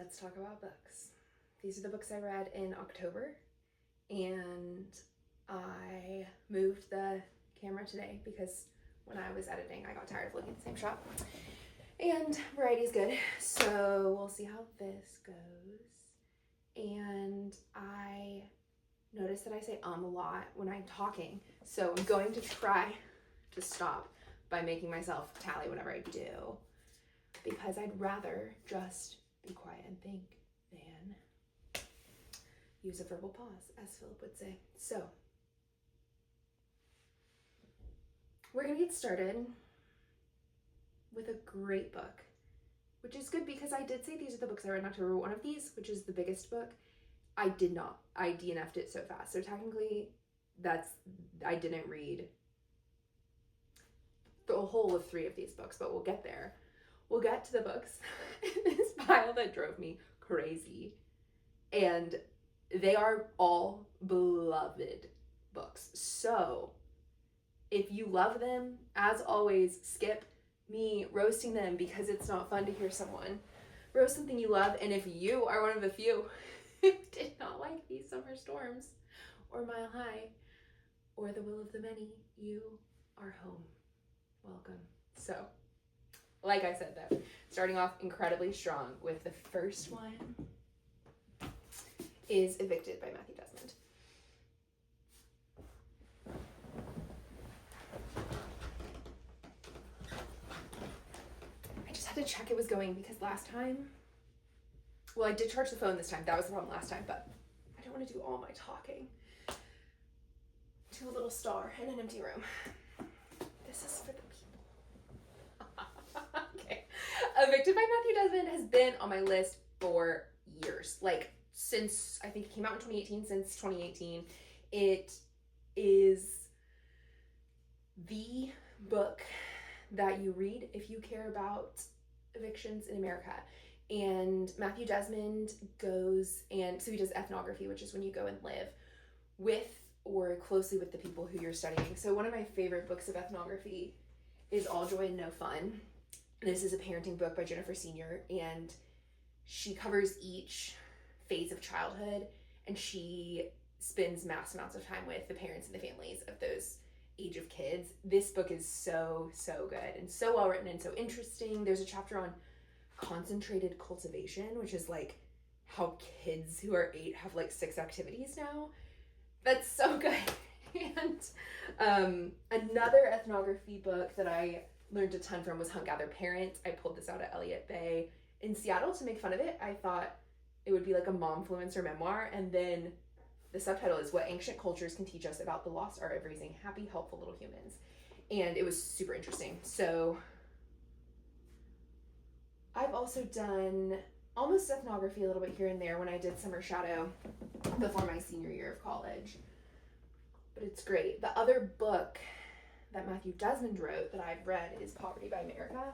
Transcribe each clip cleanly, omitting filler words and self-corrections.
let's talk about books. These are the books I read in October, and I moved the camera today because when I was editing, I got tired of looking at the same shot. And variety is good, so we'll see how this goes. And I noticed that I say a lot when I'm talking, so I'm going to try to stop by making myself tally whenever I do, because I'd rather just be quiet and think than use a verbal pause, as Philip would say. So, we're gonna get started with a great book, which is good because I did say these are the books I read in October. One of these, which is the biggest book, I did not. I DNF'd it so fast. So technically, I didn't read the whole of 3 of these books, but we'll get there. We'll get to the books in this pile that drove me crazy. And they are all beloved books. So if you love them, as always, skip me roasting them because it's not fun to hear someone roast something you love. And if you are one of the few who did not like These Summer Storms or Mile High or The Will of the Many, you are home. Welcome. So, like I said though, starting off incredibly strong with the first one is Evicted by Matthew Desmond. I just had to check it was going because last time, well, I did charge the phone this time. That was the problem last time, but I don't want to do all my talking to a little star in an empty room. This is for the people. Okay. Evicted by Matthew Desmond has been on my list for years. Like, since, I think it came out in 2018, since 2018. It is the book that you read if you care about evictions in America. And Matthew Desmond goes, and so he does ethnography, which is when you go and live with or closely with the people who you're studying. So one of my favorite books of ethnography is All Joy and No Fun. This is a parenting book by Jennifer Senior, and she covers each phase of childhood, and she spends mass amounts of time with the parents and the families of those age of kids. This book is so good and so well written and so interesting. There's a chapter on concentrated cultivation, which is like how kids who are 8 have like 6 activities now. That's so good. And another ethnography book that I learned a ton from was Hunt Gather Parent. I pulled this out at Elliott Bay in Seattle to make fun of it. I thought it would be like a momfluencer memoir, and then the subtitle is What Ancient Cultures Can Teach Us About the Lost Art of Raising Happy, Helpful Little Humans. And it was super interesting. So I've also done almost ethnography a little bit here and there when I did Summer Shadow before my senior year of college. But it's great. The other book that Matthew Desmond wrote that I've read is Poverty by America.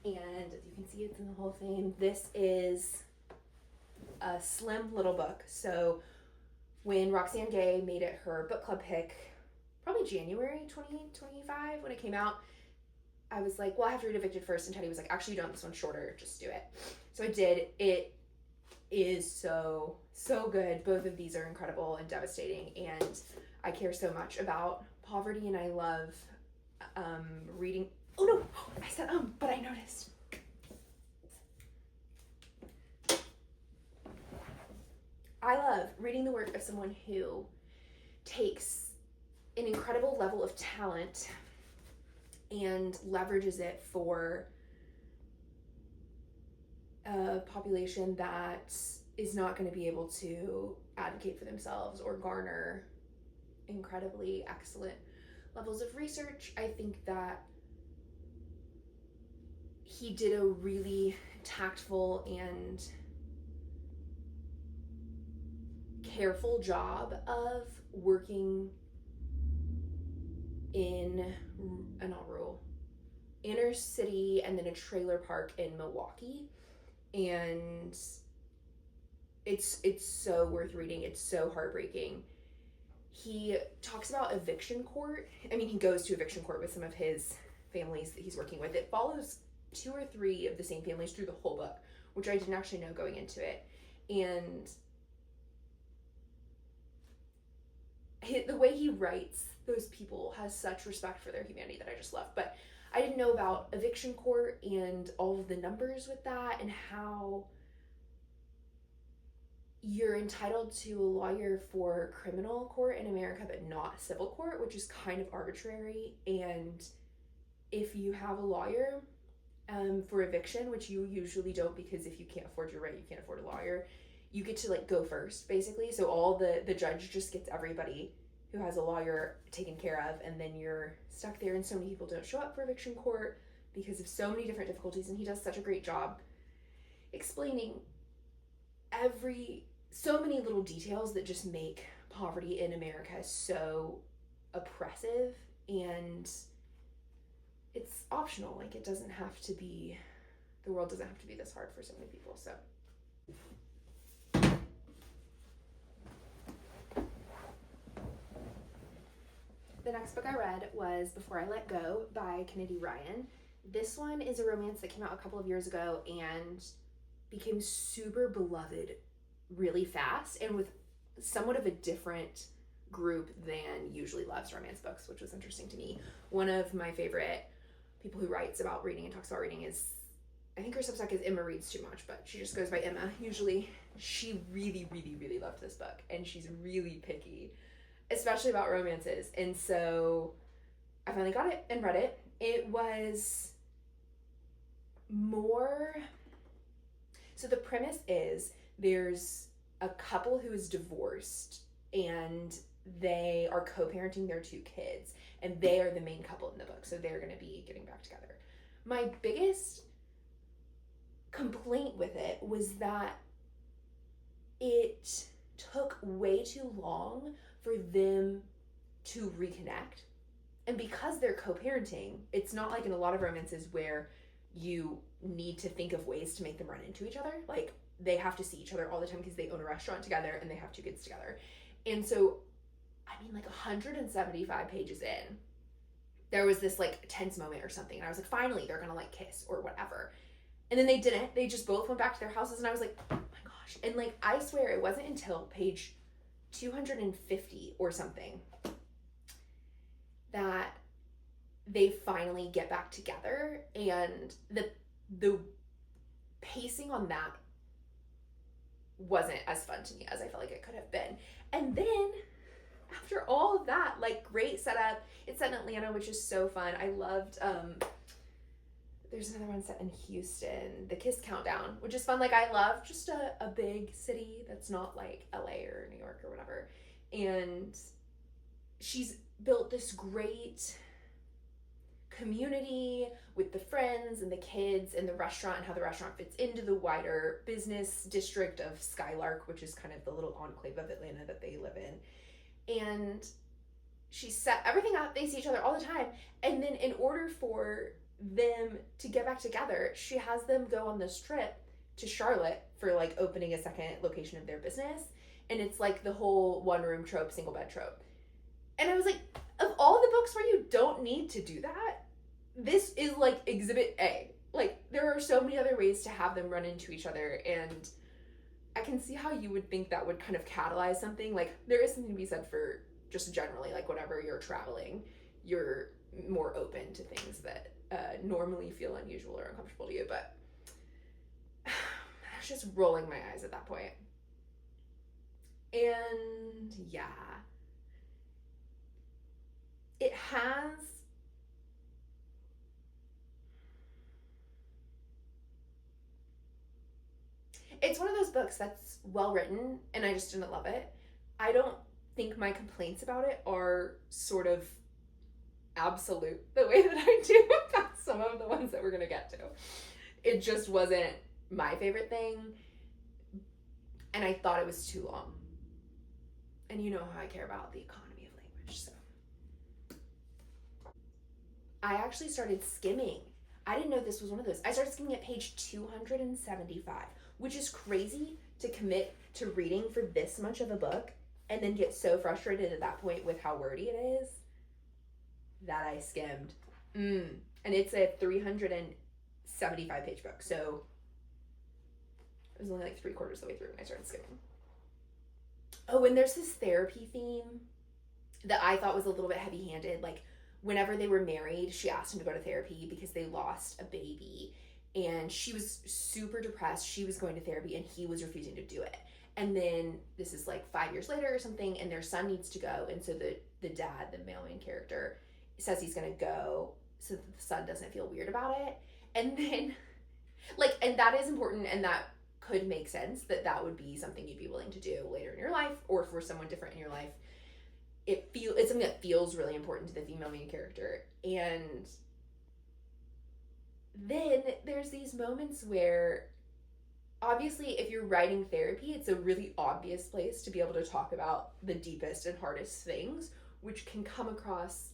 And as you can see, it's in the whole thing. This is a slim little book. So when Roxane Gay made it her book club pick, probably January 2025 when it came out, I was like, well, I have to read Evicted first. And Teddy was like, actually, you don't. This one's shorter. Just do it. So I did. It is so good. Both of these are incredible and devastating. And I care so much about poverty, and I love reading. Oh no, I said but I noticed. I love reading the work of someone who takes an incredible level of talent and leverages it for a population that is not going to be able to advocate for themselves or garner incredibly excellent levels of research. I think that he did a really tactful and careful job of working in not rural, inner city, and then a trailer park in Milwaukee. And it's so worth reading. It's so heartbreaking. He talks about eviction court. I mean, he goes to eviction court with some of his families that he's working with. It follows 2 or 3 of the same families through the whole book, which I didn't actually know going into it. And the way he writes those people has such respect for their humanity that I just love. But I didn't know about eviction court and all of the numbers with that, and how you're entitled to a lawyer for criminal court in America but not civil court, which is kind of arbitrary. And if you have a lawyer for eviction, which you usually don't, because if you can't afford your rent, you can't afford a lawyer, you get to like go first, basically. So all the judge just gets everybody who has a lawyer taken care of, and then you're stuck there. And so many people don't show up for eviction court because of so many different difficulties, and he does such a great job explaining so many little details that just make poverty in America so oppressive. And it's optional. Like, it doesn't have to be, the world doesn't have to be this hard for so many people. So the next book I read was Before I Let Go by Kennedy Ryan. This one is a romance that came out a couple of years ago and became super beloved really fast, and with somewhat of a different group than usually loves romance books, which was interesting to me. One of my favorite people who writes about reading and talks about reading is, I think her Substack is Emma Reads Too Much, but she just goes by Emma usually. She really, really, really loved this book, and she's really picky, especially about romances. And so I finally got it and read it. It was more, so the premise is there's a couple who is divorced, and they are co-parenting their two kids, and they are the main couple in the book, so they're going to be getting back together. My biggest complaint with it was that it took way too long for them to reconnect. And because they're co-parenting, it's not like in a lot of romances where you need to think of ways to make them run into each other. Like, they have to see each other all the time because they own a restaurant together and they have two kids together. And so, I mean, like 175 pages in, there was this like tense moment or something. And I was like, finally, they're gonna like kiss or whatever. And then they didn't. They just both went back to their houses. And I was like, oh my gosh. And like, I swear it wasn't until page 250 or something that they finally get back together. And the pacing on that wasn't as fun to me as I felt like it could have been. And then after all of that, like, great setup. It's set in Atlanta, which is so fun. I loved, there's another one set in Houston, The Kiss Countdown, which is fun. Like, I love just a big city that's not like LA or New York or whatever. And she's built this great community with the friends and the kids and the restaurant, and how the restaurant fits into the wider business district of Skylark, which is kind of the little enclave of Atlanta that they live in. And she set everything up. They see each other all the time. And then in order for them to get back together, she has them go on this trip to Charlotte for like opening a second location of their business. And it's like the whole one room trope, single bed trope. And I was like, of all the books where you don't need to do that, this is like exhibit A. Like, there are so many other ways to have them run into each other, and I can see how you would think that would kind of catalyze something. Like, there is something to be said for just generally, like, whenever you're traveling, you're more open to things that normally feel unusual or uncomfortable to you. But I was just rolling my eyes at that point. And yeah, it has, it's one of those books that's well written, and I just didn't love it. I don't think my complaints about it are sort of absolute the way that I do about some of the ones that we're gonna get to. It just wasn't my favorite thing, and I thought it was too long. And you know how I care about the economy of language, so. I actually started skimming. I didn't know this was one of those. I started skimming at page 275, which is crazy to commit to reading for this much of a book and then get so frustrated at that point with how wordy it is that I skimmed. And it's a 375 page book, so I was only like 3/4 of the way through when I started skimming. Oh, and there's this therapy theme that I thought was a little bit heavy-handed. Like, whenever they were married, she asked him to go to therapy because they lost a baby. And she was super depressed. She was going to therapy and he was refusing to do it. And then this is like 5 years later or something, and their son needs to go. And so the dad, the male main character, says he's going to go so that the son doesn't feel weird about it. And then, like, and that is important, and that could make sense that that would be something you'd be willing to do later in your life or for someone different in your life. It's something that feels really important to the female main character. And then there's these moments where, obviously, if you're writing therapy, it's a really obvious place to be able to talk about the deepest and hardest things, which can come across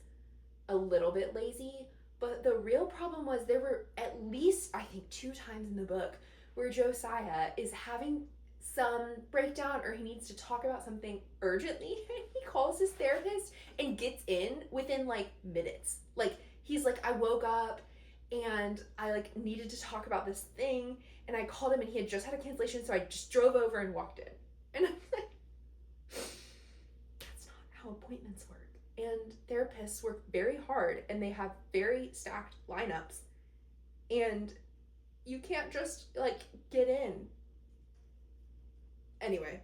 a little bit lazy. But the real problem was there were at least, I think, 2 times in the book where Josiah is having some breakdown or he needs to talk about something urgently, and he calls his therapist and gets in within like minutes. Like, he's like, I woke up and I like needed to talk about this thing, and I called him and he had just had a cancellation, so I just drove over and walked in. And I'm like, that's not how appointments work. And therapists work very hard and they have very stacked lineups, and you can't just like get in. Anyway,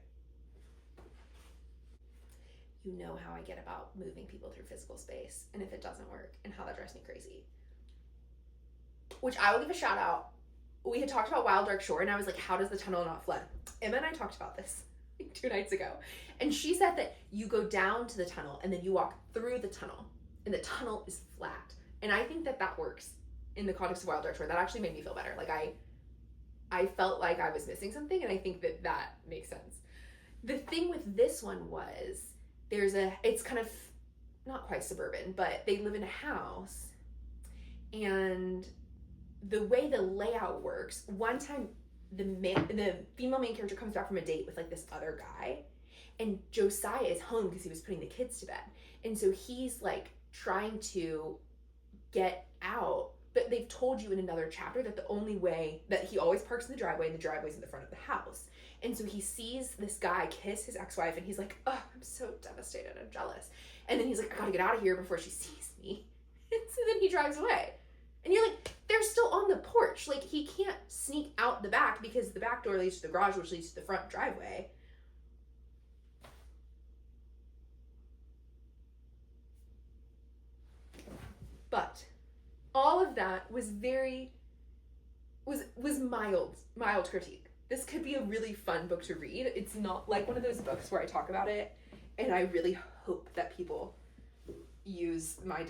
you know how I get about moving people through physical space, and if it doesn't work, and how that drives me crazy. Which I will give a shout out. We had talked about Wild Dark Shore, and I was like, how does the tunnel not flood? Emma and I talked about this like 2 nights ago. And she said that you go down to the tunnel, and then you walk through the tunnel, and the tunnel is flat. And I think that that works in the context of Wild Dark Shore. That actually made me feel better. Like, I felt like I was missing something, and I think that that makes sense. The thing with this one was, it's kind of, not quite suburban, but they live in a house, and the way the layout works, one time the female main character comes back from a date with like this other guy, and Josiah is home because he was putting the kids to bed. And so he's like trying to get out, but they've told you in another chapter that the only way, that he always parks in the driveway, and the driveway's in the front of the house. And so he sees this guy kiss his ex-wife, and he's like, oh, I'm so devastated, I'm jealous. And then he's like, I gotta get out of here before she sees me. And so then he drives away. And you're like, they're still on the porch. Like, he can't sneak out the back because the back door leads to the garage, which leads to the front driveway. But all of that was mild critique. This could be a really fun book to read. It's not like one of those books where I talk about it, and I really hope that people use my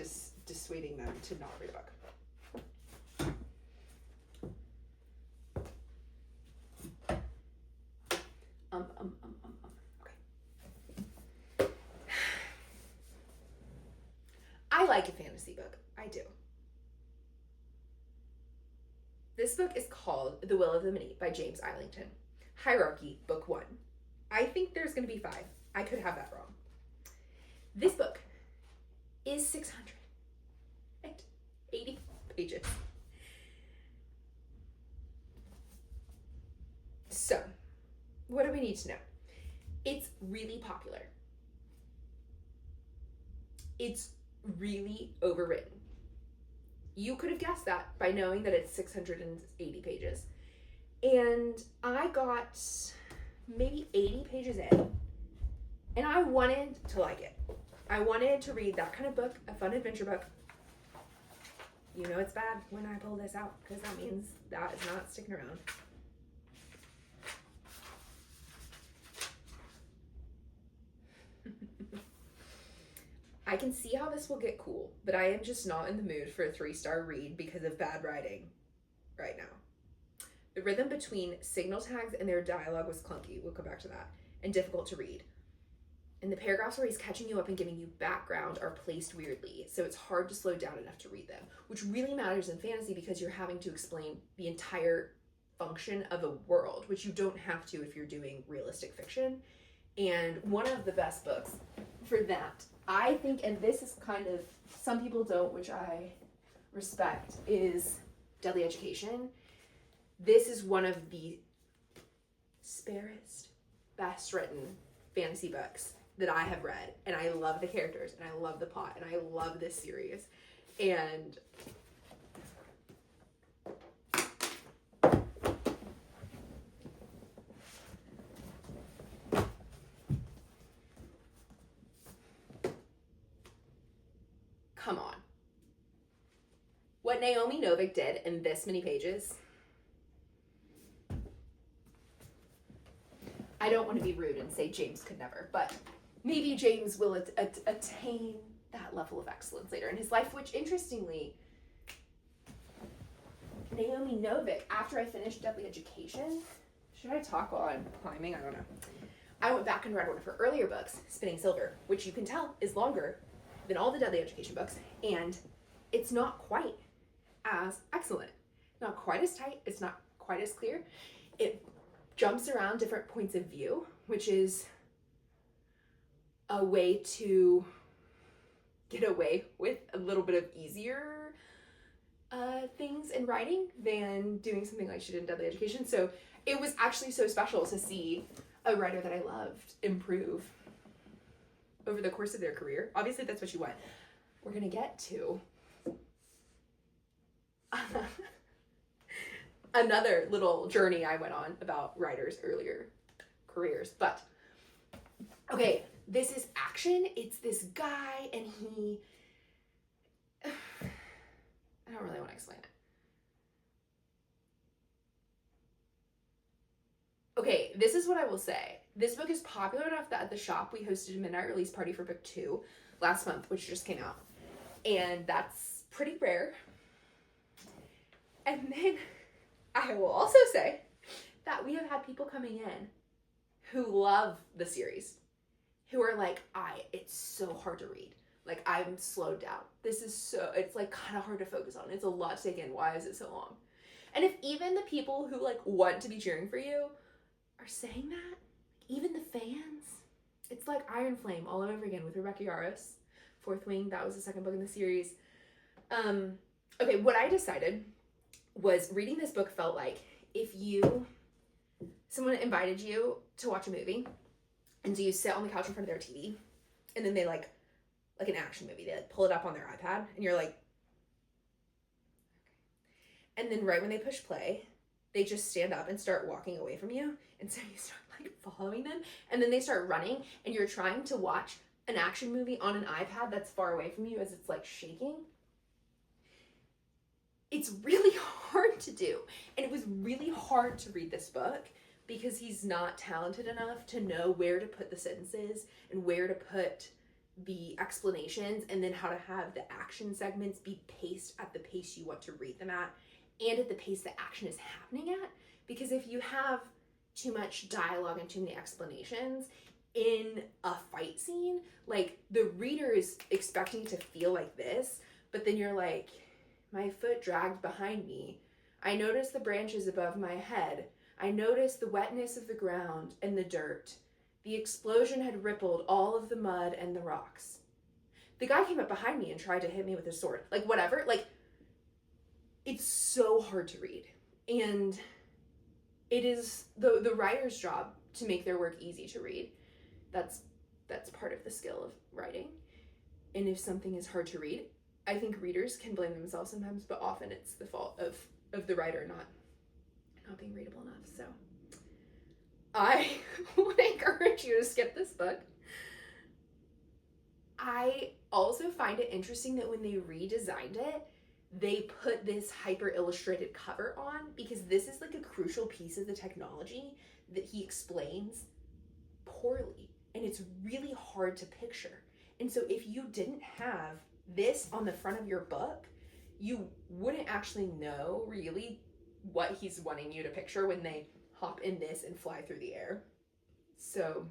dissuading them to not read a book. Okay. I like a fantasy book. I do. This book is called The Will of the Many by James Islington. Hierarchy, book 1. I think there's going to be 5. I could have that wrong. This book is 680 pages. So, what do we need to know? It's really popular. It's really overwritten. You could have guessed that by knowing that it's 680 pages. And I got maybe 80 pages in, and I wanted to like it. I wanted to read that kind of book, a fun adventure book. You know it's bad when I pull this out, because that means that is not sticking around. I can see how this will get cool, but I am just not in the mood for a 3-star read because of bad writing right now. The rhythm between signal tags and their dialogue was clunky, we'll come back to that, and difficult to read. And the paragraphs where he's catching you up and giving you background are placed weirdly, so it's hard to slow down enough to read them, which really matters in fantasy because you're having to explain the entire function of a world, which you don't have to if you're doing realistic fiction. And one of the best books for that, I think, and this is kind of, some people don't, which I respect, is Deadly Education. This is one of the sparest, best written fantasy books that I have read. And I love the characters, and I love the plot, and I love this series. And come on. What Naomi Novik did in this many pages, I don't want to be rude and say James could never, but maybe James will attain that level of excellence later in his life, which interestingly, Naomi Novik, after I finished Deadly Education, should I talk while I'm climbing? I don't know. I went back and read one of her earlier books, Spinning Silver, which you can tell is longer than all the Deadly Education books, and it's not quite as excellent. Not quite as tight, it's not quite as clear. It jumps around different points of view, which is a way to get away with a little bit of easier things in writing than doing something like she did in Deadly Education. So it was actually so special to see a writer that I loved improve over the course of their career. Obviously, that's what you want. We're going to get to another little journey I went on about writers' earlier careers. But, okay, this is action. It's this guy, and he... I don't really want to explain it. Okay, this is what I will say. This book is popular enough that at the shop we hosted a midnight release party for book 2 last month, which just came out. And that's pretty rare. And then I will also say that we have had people coming in who love the series, who are like, it's so hard to read. Like, I'm slowed down. It's like kind of hard to focus on. It's a lot to take in. Why is it so long? And if even the people who like want to be cheering for you are saying that, even the fans, it's like Iron Flame all over again with Rebecca Yarros, Fourth Wing. That was the second book in the series. Okay, what I decided was reading this book felt like if someone invited you to watch a movie, and so you sit on the couch in front of their TV, and then they like an action movie, they like pull it up on their iPad, and you're like, and then right when they push play, they just stand up and start walking away from you, and so you start like following them, and then they start running, and you're trying to watch an action movie on an iPad that's far away from you as it's like shaking. It's really hard to do, and it was really hard to read this book because he's not talented enough to know where to put the sentences and where to put the explanations, and then how to have the action segments be paced at the pace you want to read them at and at the pace the action is happening at. Because if you have too much dialogue and too many explanations in a fight scene, like the reader is expecting it to feel like this, but then you're like, my foot dragged behind me. I noticed the branches above my head. I noticed the wetness of the ground and the dirt. The explosion had rippled all of the mud and the rocks. The guy came up behind me and tried to hit me with his sword. Like, whatever. Like, it's so hard to read. And it is the writer's job to make their work easy to read. That's part of the skill of writing. And if something is hard to read, I think readers can blame themselves sometimes, but often it's the fault of the writer not being readable enough. So I would encourage you to skip this book. I also find it interesting that when they redesigned it, they put this hyper illustrated cover on, because this is like a crucial piece of the technology that he explains poorly, and it's really hard to picture. And so if you didn't have this on the front of your book, you wouldn't actually know really what he's wanting you to picture when they hop in this and fly through the air. So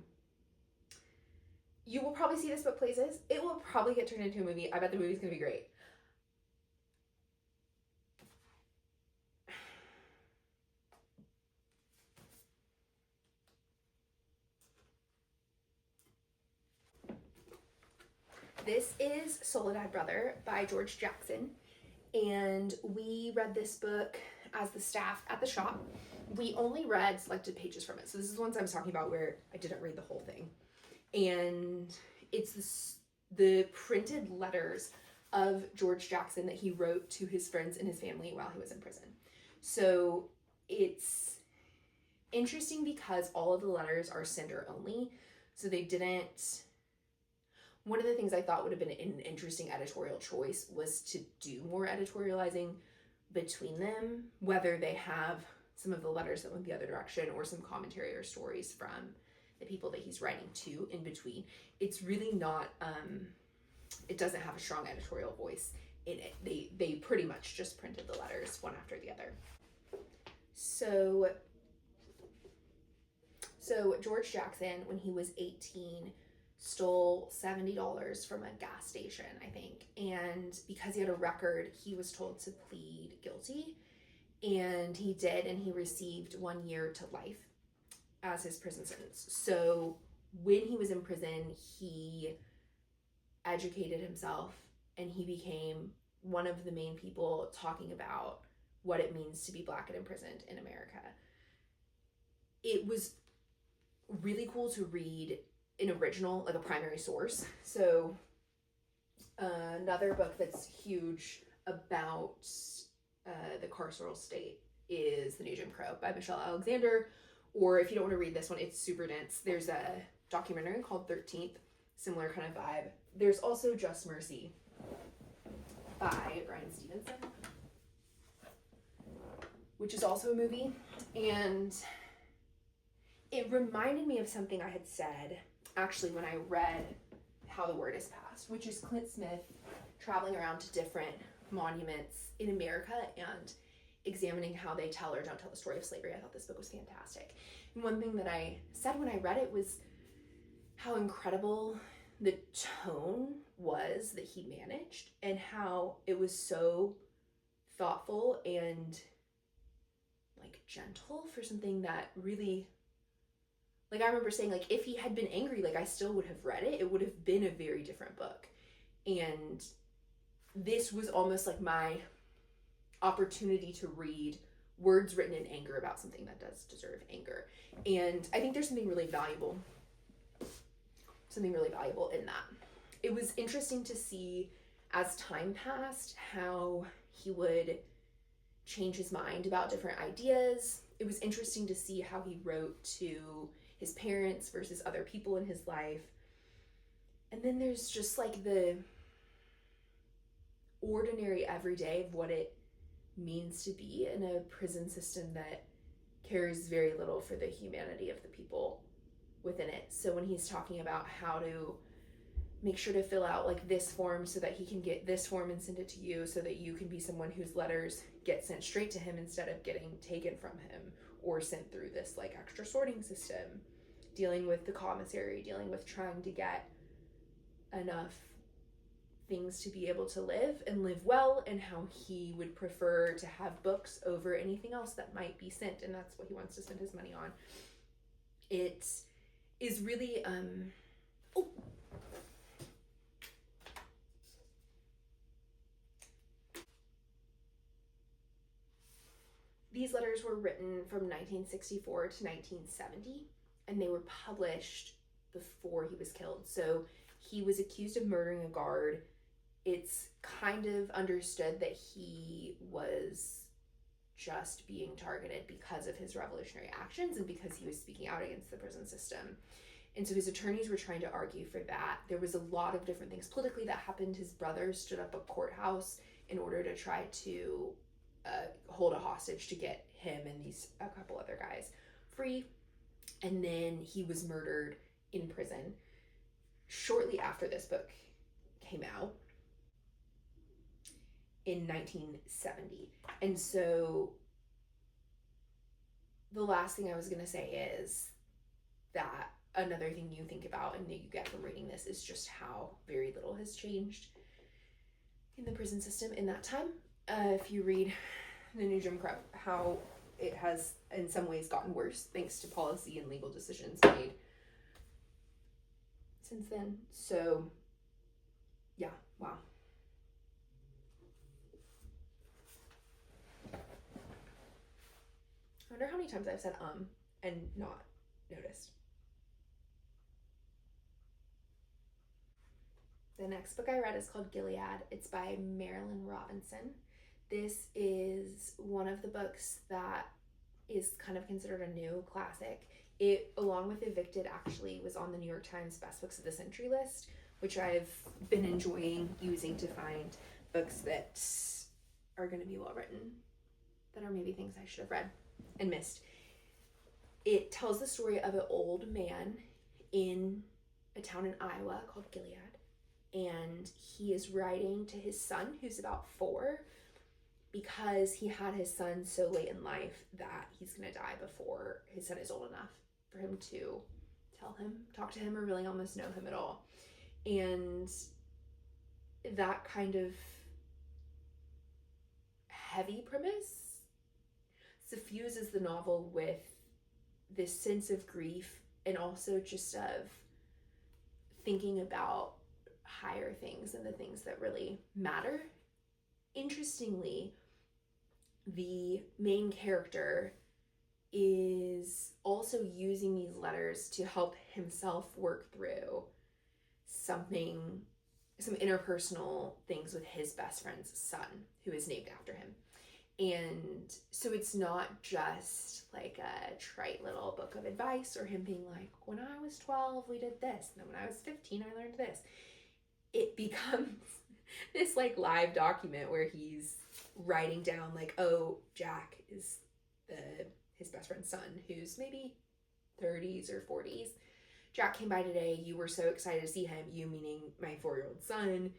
you will probably see this book places. It will probably get turned into a movie. I bet the movie's gonna be great. This is Soledad Brother by George Jackson, and we read this book as the staff at the shop, we only read selected pages from it. So this is the ones I was talking about where I didn't read the whole thing. And it's the printed letters of George Jackson that he wrote to his friends and his family while he was in prison. So it's interesting because all of the letters are sender only. So they didn't... One of the things I thought would have been an interesting editorial choice was to do more editorializing between them, whether they have some of the letters that went the other direction or some commentary or stories from the people that he's writing to in between. It's really not, it doesn't have a strong editorial voice in it. They pretty much just printed the letters one after the other. So George Jackson, when he was 18, stole $70 from a gas station, I think. And because he had a record, he was told to plead guilty. And he did, and he received 1 year to life as his prison sentence. So when he was in prison, he educated himself, and he became one of the main people talking about what it means to be Black and imprisoned in America. It was really cool to read an original, like a primary source. So another book that's huge about the carceral state is The New Jim Crow by Michelle Alexander. Or if you don't want to read this one, it's super dense. There's a documentary called 13th, similar kind of vibe. There's also Just Mercy by Bryan Stevenson, which is also a movie. And it reminded me of something I had said actually when I read How the Word is Passed, which is Clint Smith traveling around to different monuments in America and examining how they tell or don't tell the story of slavery. I thought this book was fantastic. And one thing that I said when I read it was how incredible the tone was that he managed, and how it was so thoughtful and like gentle for something that really, like, I remember saying, like, if he had been angry, like, I still would have read it. It would have been a very different book. And this was almost like my opportunity to read words written in anger about something that does deserve anger. And I think there's something really valuable in that. It was interesting to see as time passed how he would change his mind about different ideas. It was interesting to see how he wrote to his parents versus other people in his life. And then there's just like the ordinary everyday of what it means to be in a prison system that cares very little for the humanity of the people within it. So when he's talking about how to make sure to fill out like this form so that he can get this form and send it to you so that you can be someone whose letters get sent straight to him instead of getting taken from him or sent through this like extra sorting system, dealing with the commissary, dealing with trying to get enough things to be able to live and live well, and how he would prefer to have books over anything else that might be sent, and that's what he wants to spend his money on. It is really these letters were written from 1964 to 1970, and they were published before he was killed. So he was accused of murdering a guard. It's kind of understood that he was just being targeted because of his revolutionary actions and because he was speaking out against the prison system. And so his attorneys were trying to argue for that. There was a lot of different things politically that happened. His brother stood up a courthouse in order to try to hold a hostage to get him and a couple other guys free. And then he was murdered in prison shortly after this book came out in 1970. And so the last thing I was going to say is that another thing you think about and that you get from reading this is just how very little has changed in the prison system in that time. If you read The New Jim Crow, how it has in some ways gotten worse thanks to policy and legal decisions made since then. So yeah, wow. wonder how many times I've said and not noticed. The next book I read is called Gilead. It's by Marilynne Robinson. This is one of the books that is kind of considered a new classic. It, along with Evicted, actually was on the New York Times Best Books of the Century list, which I've been enjoying using to find books that are going to be well written, that are maybe things I should have read and missed. It tells the story of an old man in a town in Iowa called Gilead, and he is writing to his son, who's about 4, because he had his son so late in life that he's going to die before his son is old enough for him to talk to him, or really almost know him at all. And that kind of heavy premise suffuses the novel with this sense of grief, and also just of thinking about higher things and the things that really matter. Interestingly, the main character is also using these letters to help himself work through some interpersonal things with his best friend's son, who is named after him. And so it's not just like a trite little book of advice, or him being like, when I was 12 we did this, and then when I was 15 I learned this. It becomes this like live document where he's writing down like, oh, Jack is his best friend's son, who's maybe 30s or 40s. Jack came by today. You were so excited to see him. You meaning my 4-year-old son.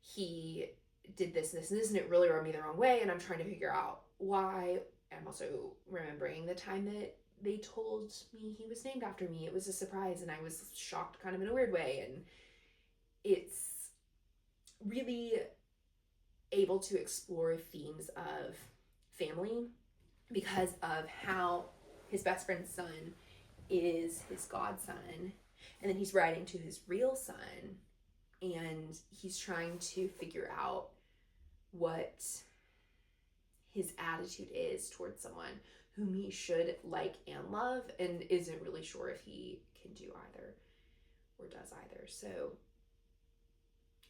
He did this, and it really rubbed me the wrong way, and I'm trying to figure out why. I'm also remembering the time that they told me he was named after me. It was a surprise, and I was shocked kind of in a weird way, and it's really able to explore themes of family because of how his best friend's son is his godson, and then he's writing to his real son, and he's trying to figure out what his attitude is towards someone whom he should like and love, and isn't really sure if he can do either or does either. So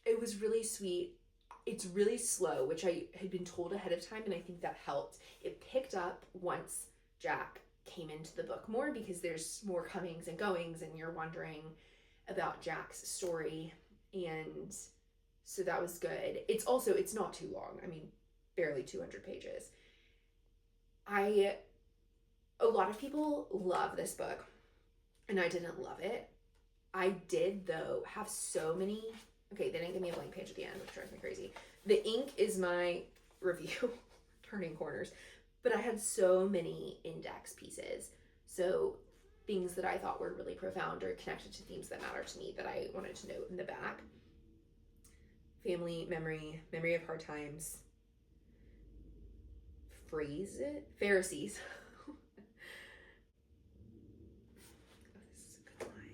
it was really sweet. It's really slow, which I had been told ahead of time, and I think that helped. It picked up once Jack came into the book more, because there's more comings and goings, and you're wondering about Jack's story, and so that was good. It's not too long. I mean, barely 200 pages. A lot of people love this book, and I didn't love it. I did, though, have so many... Okay, they didn't give me a blank page at the end, which drives me crazy. The ink is my review, turning corners, but I had so many index pieces. So things that I thought were really profound or connected to themes that matter to me that I wanted to note in the back. Family, memory of hard times, Pharisees. Oh, this is a good line.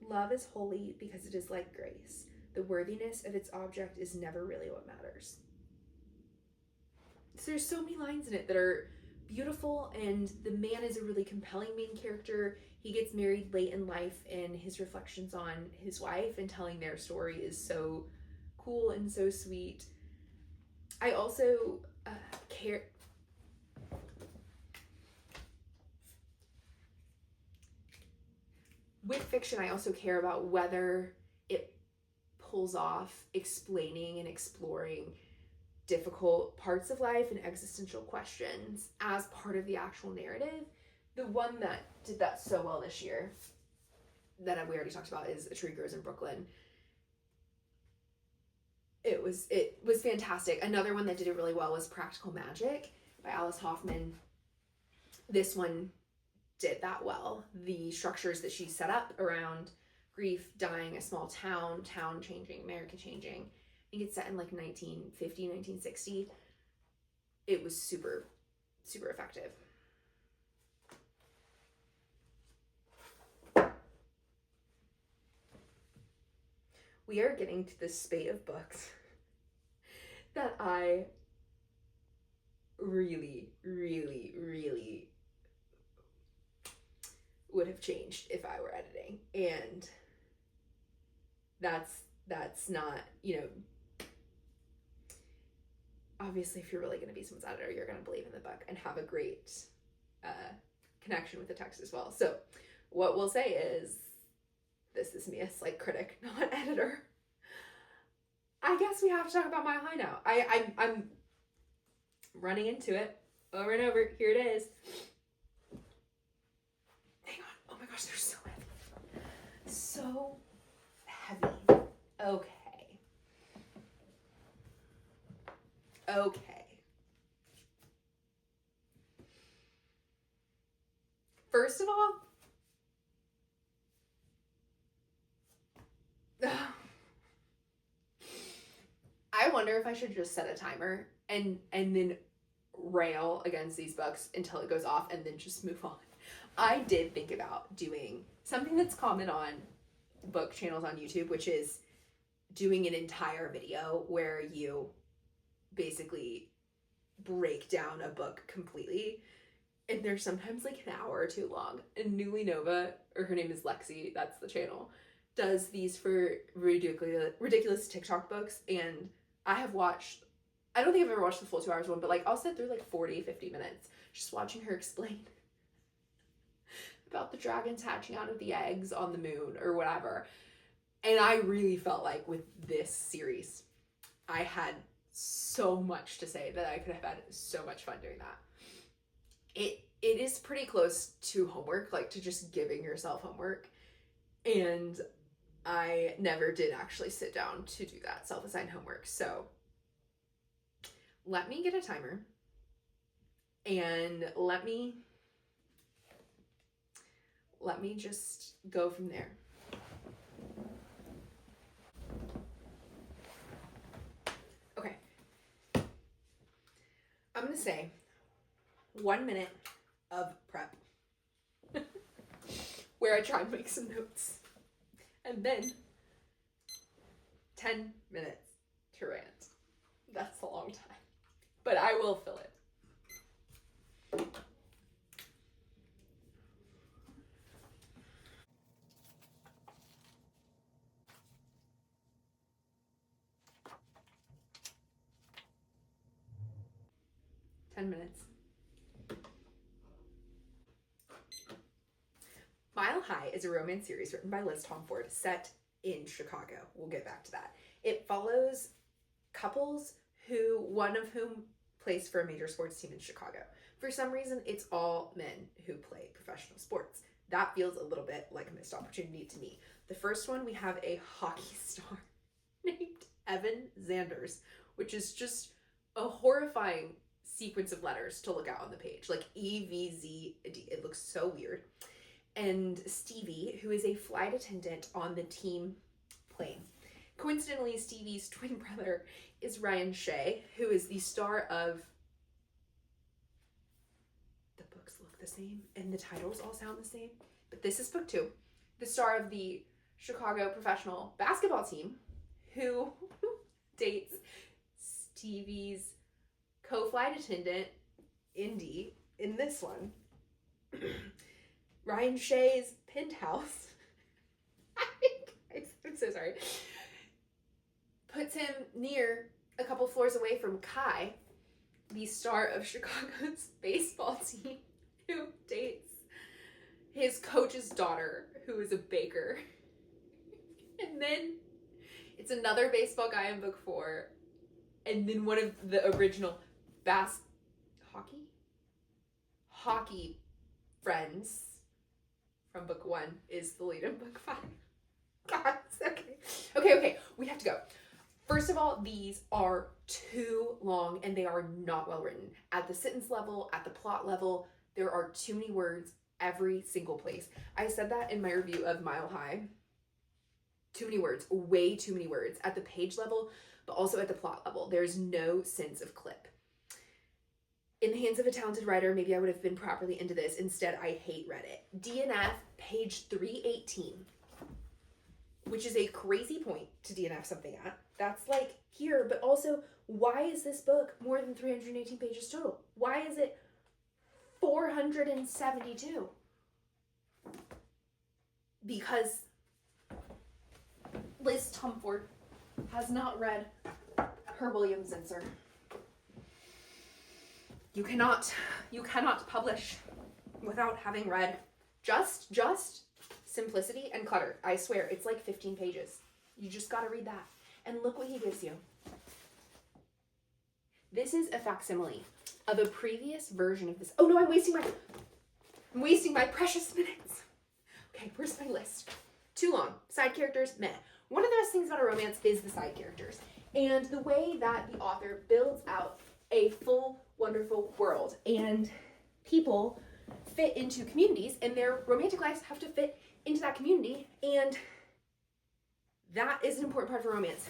Love is holy because it is like grace. The worthiness of its object is never really what matters. So there's so many lines in it that are beautiful, and the man is a really compelling main character. He gets married late in life, and his reflections on his wife and telling their story is so cool and so sweet. I also care... With fiction, I also care about whether it pulls off explaining and exploring difficult parts of life and existential questions as part of the actual narrative. The one that did that so well this year, that we already talked about, is A Tree Grows in Brooklyn. It was fantastic. Another one that did it really well was Practical Magic by Alice Hoffman. This one did that well. The structures that she set up around grief, dying, a small town changing, America changing. I think it's set in like 1950, 1960. It was super, super effective. We are getting to this spate of books that I really, really, really would have changed if I were editing. And that's not, you know, obviously if you're really going to be someone's editor, you're going to believe in the book and have a great connection with the text as well. So what we'll say is, this is me, a slight critic, not editor. I guess we have to talk about Mile High now. I'm running into it over and over. Here it is. Hang on. Oh my gosh, they're so heavy. So heavy. Okay. Okay. First of all, I wonder if I should just set a timer and then rail against these books until it goes off and then just move on. I did think about doing something that's common on book channels on YouTube, which is doing an entire video where you basically break down a book completely. And they're sometimes like an hour or two long. And Newly Nova, or her name is Lexi, that's the channel, does these for ridiculous TikTok books. And I have watched, I don't think I've ever watched the full 2 hours one, but like I'll sit through like 40, 50 minutes just watching her explain about the dragons hatching out of the eggs on the moon or whatever. And I really felt like with this series, I had so much to say that I could have had so much fun doing that. It is pretty close to homework, like to just giving yourself homework. And I never did actually sit down to do that self-assigned homework. So let me get a timer and let me just go from there. Okay. I'm going to say 1 minute of prep where I try and make some notes. And then 10 minutes to rant. That's a long time. But I will fill it. Minutes. Mile High is a romance series written by Liz Tomford set in Chicago. We'll get back to that. It follows couples one of whom plays for a major sports team in Chicago. For some reason, it's all men who play professional sports. That feels a little bit like a missed opportunity to me. The first one, we have a hockey star named Evan Zanders, which is just a horrifying sequence of letters to look at on the page, like EVZD. It looks so weird. And Stevie, who is a flight attendant on the team plane. Coincidentally, Stevie's twin brother is Ryan Shea, who is the star of, the books look the same and the titles all sound the same, but this is book 2, the star of the Chicago professional basketball team, who dates Stevie's co-flight attendant, Indy, in this one. Ryan Shea's penthouse, I'm so sorry, puts him near a couple floors away from Kai, the star of Chicago's baseball team, who dates his coach's daughter, who is a baker. And then it's another baseball guy in book 4, and then one of the original hockey friends from book 1 is the lead in book 5. God, okay, we have to go. First of all, these are too long and they are not well written. At the sentence level, at the plot level, there are too many words every single place. I said that in my review of Mile High. Too many words, way too many words at the page level, but also at the plot level. There's no sense of clip. In the hands of a talented writer, maybe I would have been properly into this. Instead, I hate read it. DNF, page 318. which is a crazy point to DNF something at. That's like here, but also, why is this book more than 318 pages total? Why is it 472? Because Liz Tumford has not read her William Zinsser. You cannot publish without having read just Simplicity and Clutter. I swear, it's like 15 pages. You just gotta read that. And look what he gives you. This is a facsimile of a previous version of this. Oh no, I'm wasting my precious minutes. Okay, where's my list? Too long. Side characters, meh. One of the best things about a romance is the side characters. And the way that the author builds out a full, wonderful world. And people fit into communities, and their romantic lives have to fit into that community. And that is an important part of a romance.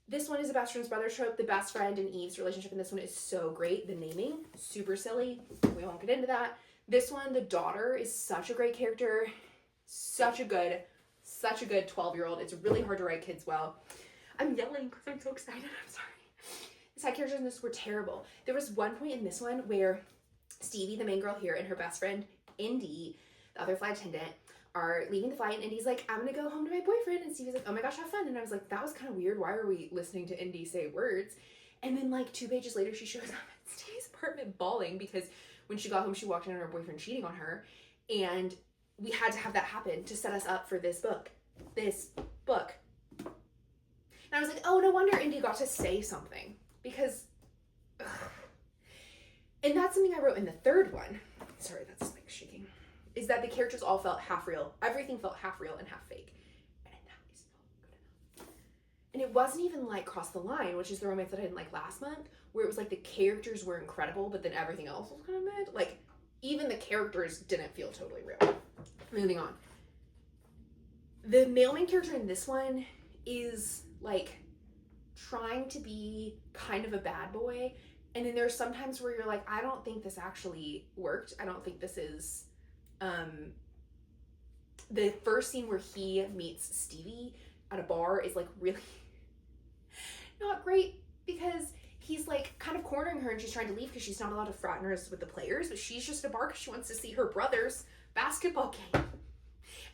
This one is a best friend's brother trope. The best friend and Eve's relationship in this one is so great. The naming, super silly. We won't get into that. This one, the daughter is such a great character. Such a good 12-year-old. It's really hard to write kids well. I'm yelling because I'm so excited. I'm sorry. The side characters in this were terrible. There was one point in this one where Stevie, the main girl here, and her best friend, Indy, the other flight attendant, are leaving the flight, and Indy's like, I'm gonna go home to my boyfriend, and Stevie's like, oh my gosh, have fun. And I was like, that was kind of weird. Why are we listening to Indy say words? And then like 2 pages later, she shows up at Stevie's apartment bawling because when she got home, she walked in on her boyfriend cheating on her, and we had to have that happen to set us up for this book. And I was like, oh, no wonder Indy got to say something, because ugh. And that's something I wrote in the third one. Sorry, that's like shaking. Is that the characters all felt half real. Everything felt half real and half fake. And that is not good enough. And it wasn't even like Cross the Line, which is the romance that I didn't like last month, where it was like the characters were incredible, but then everything else was kind of mid. Like, even the characters didn't feel totally real. Moving on. The male main character in this one is like trying to be kind of a bad boy. And then there's sometimes where you're like, I don't think this actually worked. I don't think this is, the first scene where he meets Stevie at a bar is like really not great, because he's like kind of cornering her and she's trying to leave because she's not allowed to fraternize with the players, but she's just at a bar because she wants to see her brother's basketball game.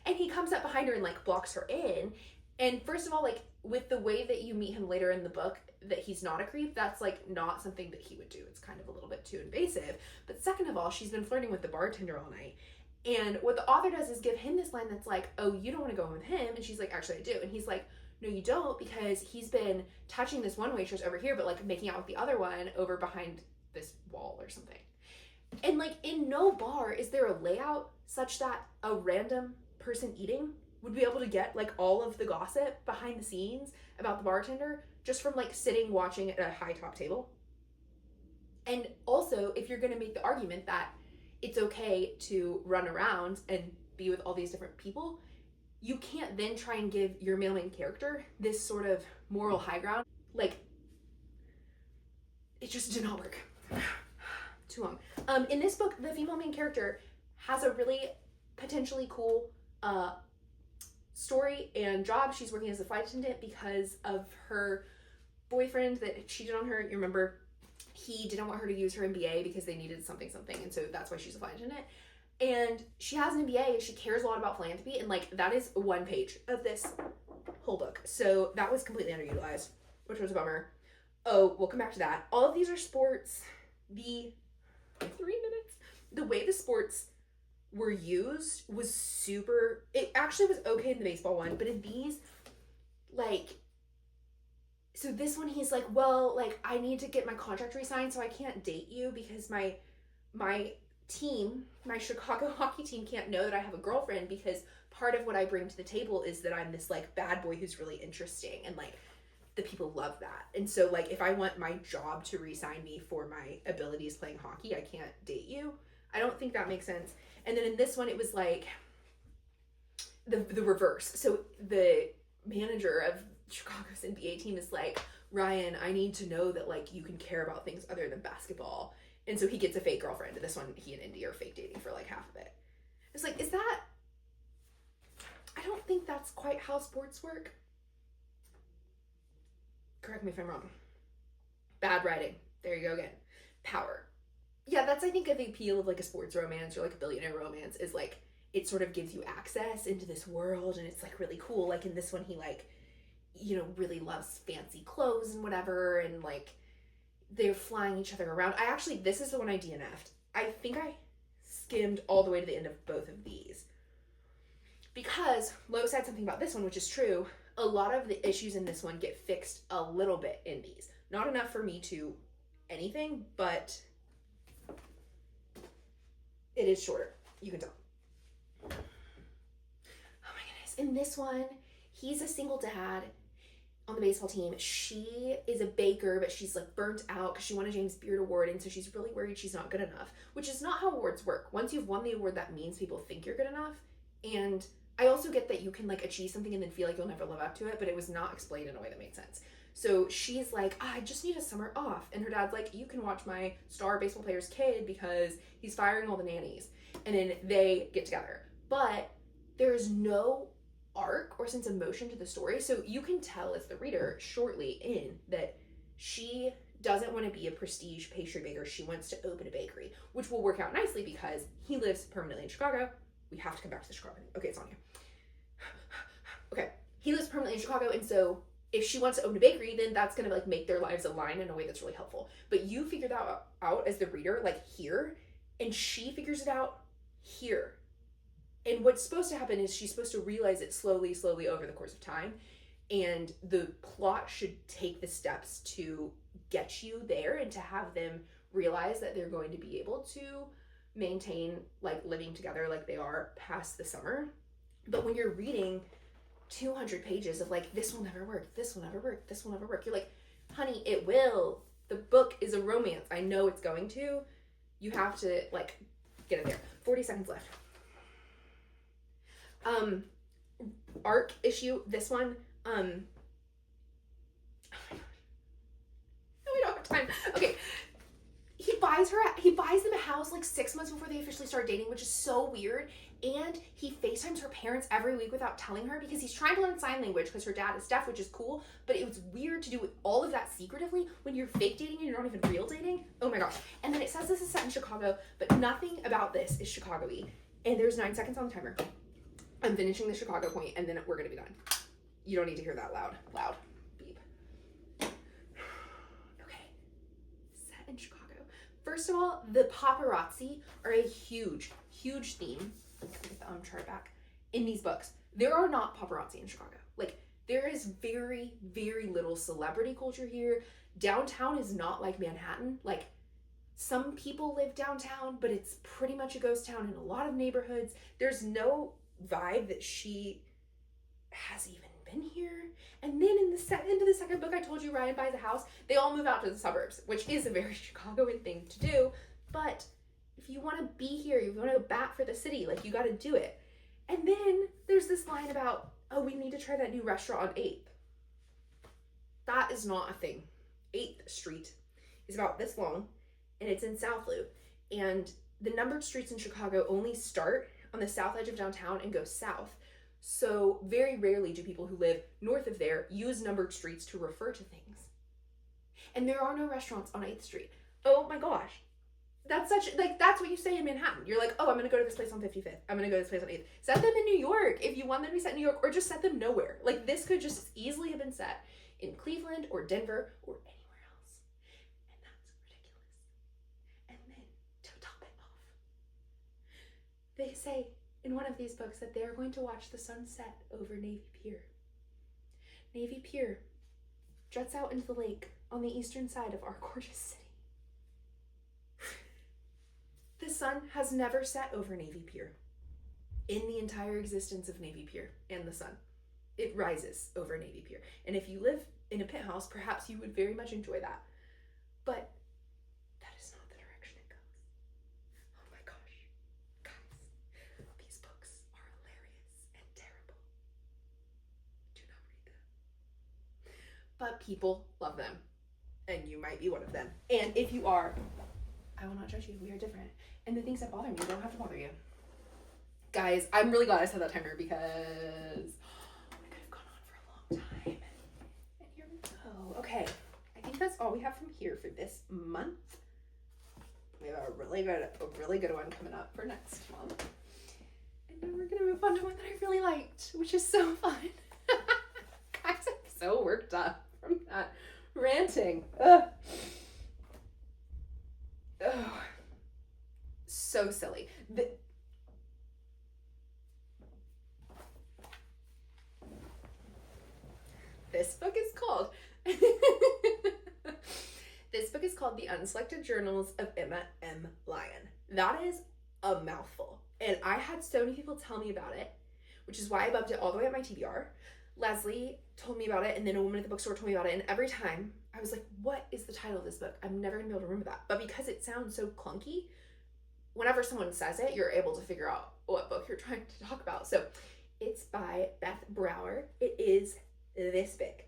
And he comes up behind her and like blocks her in. And first of all, like with the way that you meet him later in the book, that he's not a creep, that's like not something that he would do. It's kind of a little bit too invasive. But second of all, she's been flirting with the bartender all night. And what the author does is give him this line that's like, oh, you don't want to go home with him. And she's like, actually I do. And he's like, no, you don't, because he's been touching this one waitress over here, but like making out with the other one over behind this wall or something. And like in no bar is there a layout such that a random person eating would be able to get like all of the gossip behind the scenes about the bartender just from like sitting watching at a high top table. And also, if you're going to make the argument that it's okay to run around and be with all these different people, you can't then try and give your male main character this sort of moral high ground. Like, it just did not work. Too long. In this book, the female main character has a really potentially cool story and job. She's working as a flight attendant because of her boyfriend that cheated on her. You remember, he didn't want her to use her MBA because they needed something, and so that's why she's a flight attendant. And she has an MBA and she cares a lot about philanthropy, and like that is one page of this whole book. So that was completely underutilized, which was a bummer. Oh, we'll come back to that. All of these are sports. The 3 minutes. The way the sports were used was super, it actually was okay in the baseball one, but in these, like, so this one he's like, well, like, I need to get my contract re-signed, so I can't date you because my team, my Chicago hockey team, can't know that I have a girlfriend, because part of what I bring to the table is that I'm this like bad boy who's really interesting, and like the people love that. And so like if I want my job to re-sign me for my abilities playing hockey, I can't date you. I don't think that makes sense. And then in this one, it was like the reverse. So the manager of Chicago's NBA team is like, Ryan, I need to know that like you can care about things other than basketball. And so he gets a fake girlfriend. And this one, he and Indy are fake dating for like half of it. It's like, is that, I don't think that's quite how sports work. Correct me if I'm wrong. Bad writing. There you go again. Power. Yeah, that's, I think, the appeal of like a sports romance or like a billionaire romance is like it sort of gives you access into this world, and it's like really cool. Like in this one, he like, you know, really loves fancy clothes and whatever, and like they're flying each other around. This is the one I DNF'd. I think I skimmed all the way to the end of both of these. Because Lo said something about this one, which is true. A lot of the issues in this one get fixed a little bit in these. Not enough for me to anything, but it is shorter. You can tell. Oh my goodness. In this one, he's a single dad on the baseball team. She is a baker, but she's like burnt out because she won a James Beard Award, and so she's really worried she's not good enough, which is not how awards work. Once you've won the award, that means people think you're good enough. And I also get that you can like achieve something and then feel like you'll never live up to it, but it was not explained in a way that made sense. So she's like, I just need a summer off. And her dad's like, you can watch my star baseball player's kid because he's firing all the nannies. And then they get together. But there's no arc or sense of motion to the story. So you can tell as the reader shortly in that she doesn't want to be a prestige pastry baker. She wants to open a bakery, which will work out nicely because he lives permanently in Chicago. We have to come back to the Chicago thing. Okay, it's on you. Okay, he lives permanently in Chicago, and so if she wants to own a bakery, then that's gonna like make their lives align in a way that's really helpful. But you figure that out as the reader, like here, and she figures it out here. And what's supposed to happen is she's supposed to realize it slowly over the course of time, and the plot should take the steps to get you there and to have them realize that they're going to be able to maintain like living together like they are past the summer. But when you're reading 200 pages of like, this will never work, this will never work, this will never work, you're like, honey, it will. The book is a romance. I know it's going to. You have to like get it there. 40 seconds left. Arc issue, this one, oh my gosh. No, we don't have time. Okay. He buys them a house like 6 months before they officially start dating, which is so weird. And he FaceTimes her parents every week without telling her because he's trying to learn sign language because her dad is deaf, which is cool. But it was weird to do all of that secretively when you're fake dating and you're not even real dating. Oh my gosh. And then it says this is set in Chicago, but nothing about this is Chicago-y. And there's 9 seconds on the timer. I'm finishing the Chicago point and then we're going to be done. You don't need to hear that loud. Beep. Okay. Set in Chicago. First of all, the paparazzi are a huge theme. Get the chart back. In these books, there are not paparazzi in Chicago. Like, there is very, very little celebrity culture here. Downtown is not like Manhattan. Like, some people live downtown, but it's pretty much a ghost town in a lot of neighborhoods. There's no vibe that she has even been here. And then in the end of the second book, I told you Ryan buys a house. They all move out to the suburbs, which is a very Chicagoan thing to do. But if you want to be here, you want to go bat for the city, like you got to do it. And then there's this line about, oh, we need to try that new restaurant on 8th. That is not a thing. 8th Street is about this long, and it's in South Loop. And the numbered streets in Chicago only start on the south edge of downtown and go south. So very rarely do people who live north of there use numbered streets to refer to things. And there are no restaurants on 8th Street. Oh my gosh. That's what you say in Manhattan. You're like, oh, I'm going to go to this place on 55th. I'm going to go to this place on 8th. Set them in New York if you want them to be set in New York, or just set them nowhere. Like, this could just as easily have been set in Cleveland or Denver or anywhere else. And that's ridiculous. And then, to top it off, they say in one of these books that they're going to watch the sun set over Navy Pier. Navy Pier juts out into the lake on the eastern side of our gorgeous city. The sun has never set over Navy Pier in the entire existence of Navy Pier and the sun. It rises over Navy Pier. And if you live in a penthouse, perhaps you would very much enjoy that. But that is not the direction it goes. Oh my gosh. Guys, these books are hilarious and terrible. Do not read them. But people love them. And you might be one of them. And if you are, I will not judge you. We are different. And the things that bother me don't have to bother you. Guys, I'm really glad I set that timer because I could have gone on for a long time. And here we go. Okay, I think that's all we have from here for this month. We have a really good one coming up for next month. And then we're gonna move on to one that I really liked, which is so fun. Guys, I'm so worked up from that ranting. Ugh. Ugh. So silly. This book is called The Unselected Journals of Emma M. Lyon. That is a mouthful. And I had so many people tell me about it, which is why I bumped it all the way up my TBR. Leslie told me about it, and then a woman at the bookstore told me about it, and every time I was like, what is the title of this book? I'm never gonna be able to remember that. But because it sounds so clunky, whenever someone says it, you're able to figure out what book you're trying to talk about. So it's by Beth Brower. It is this big.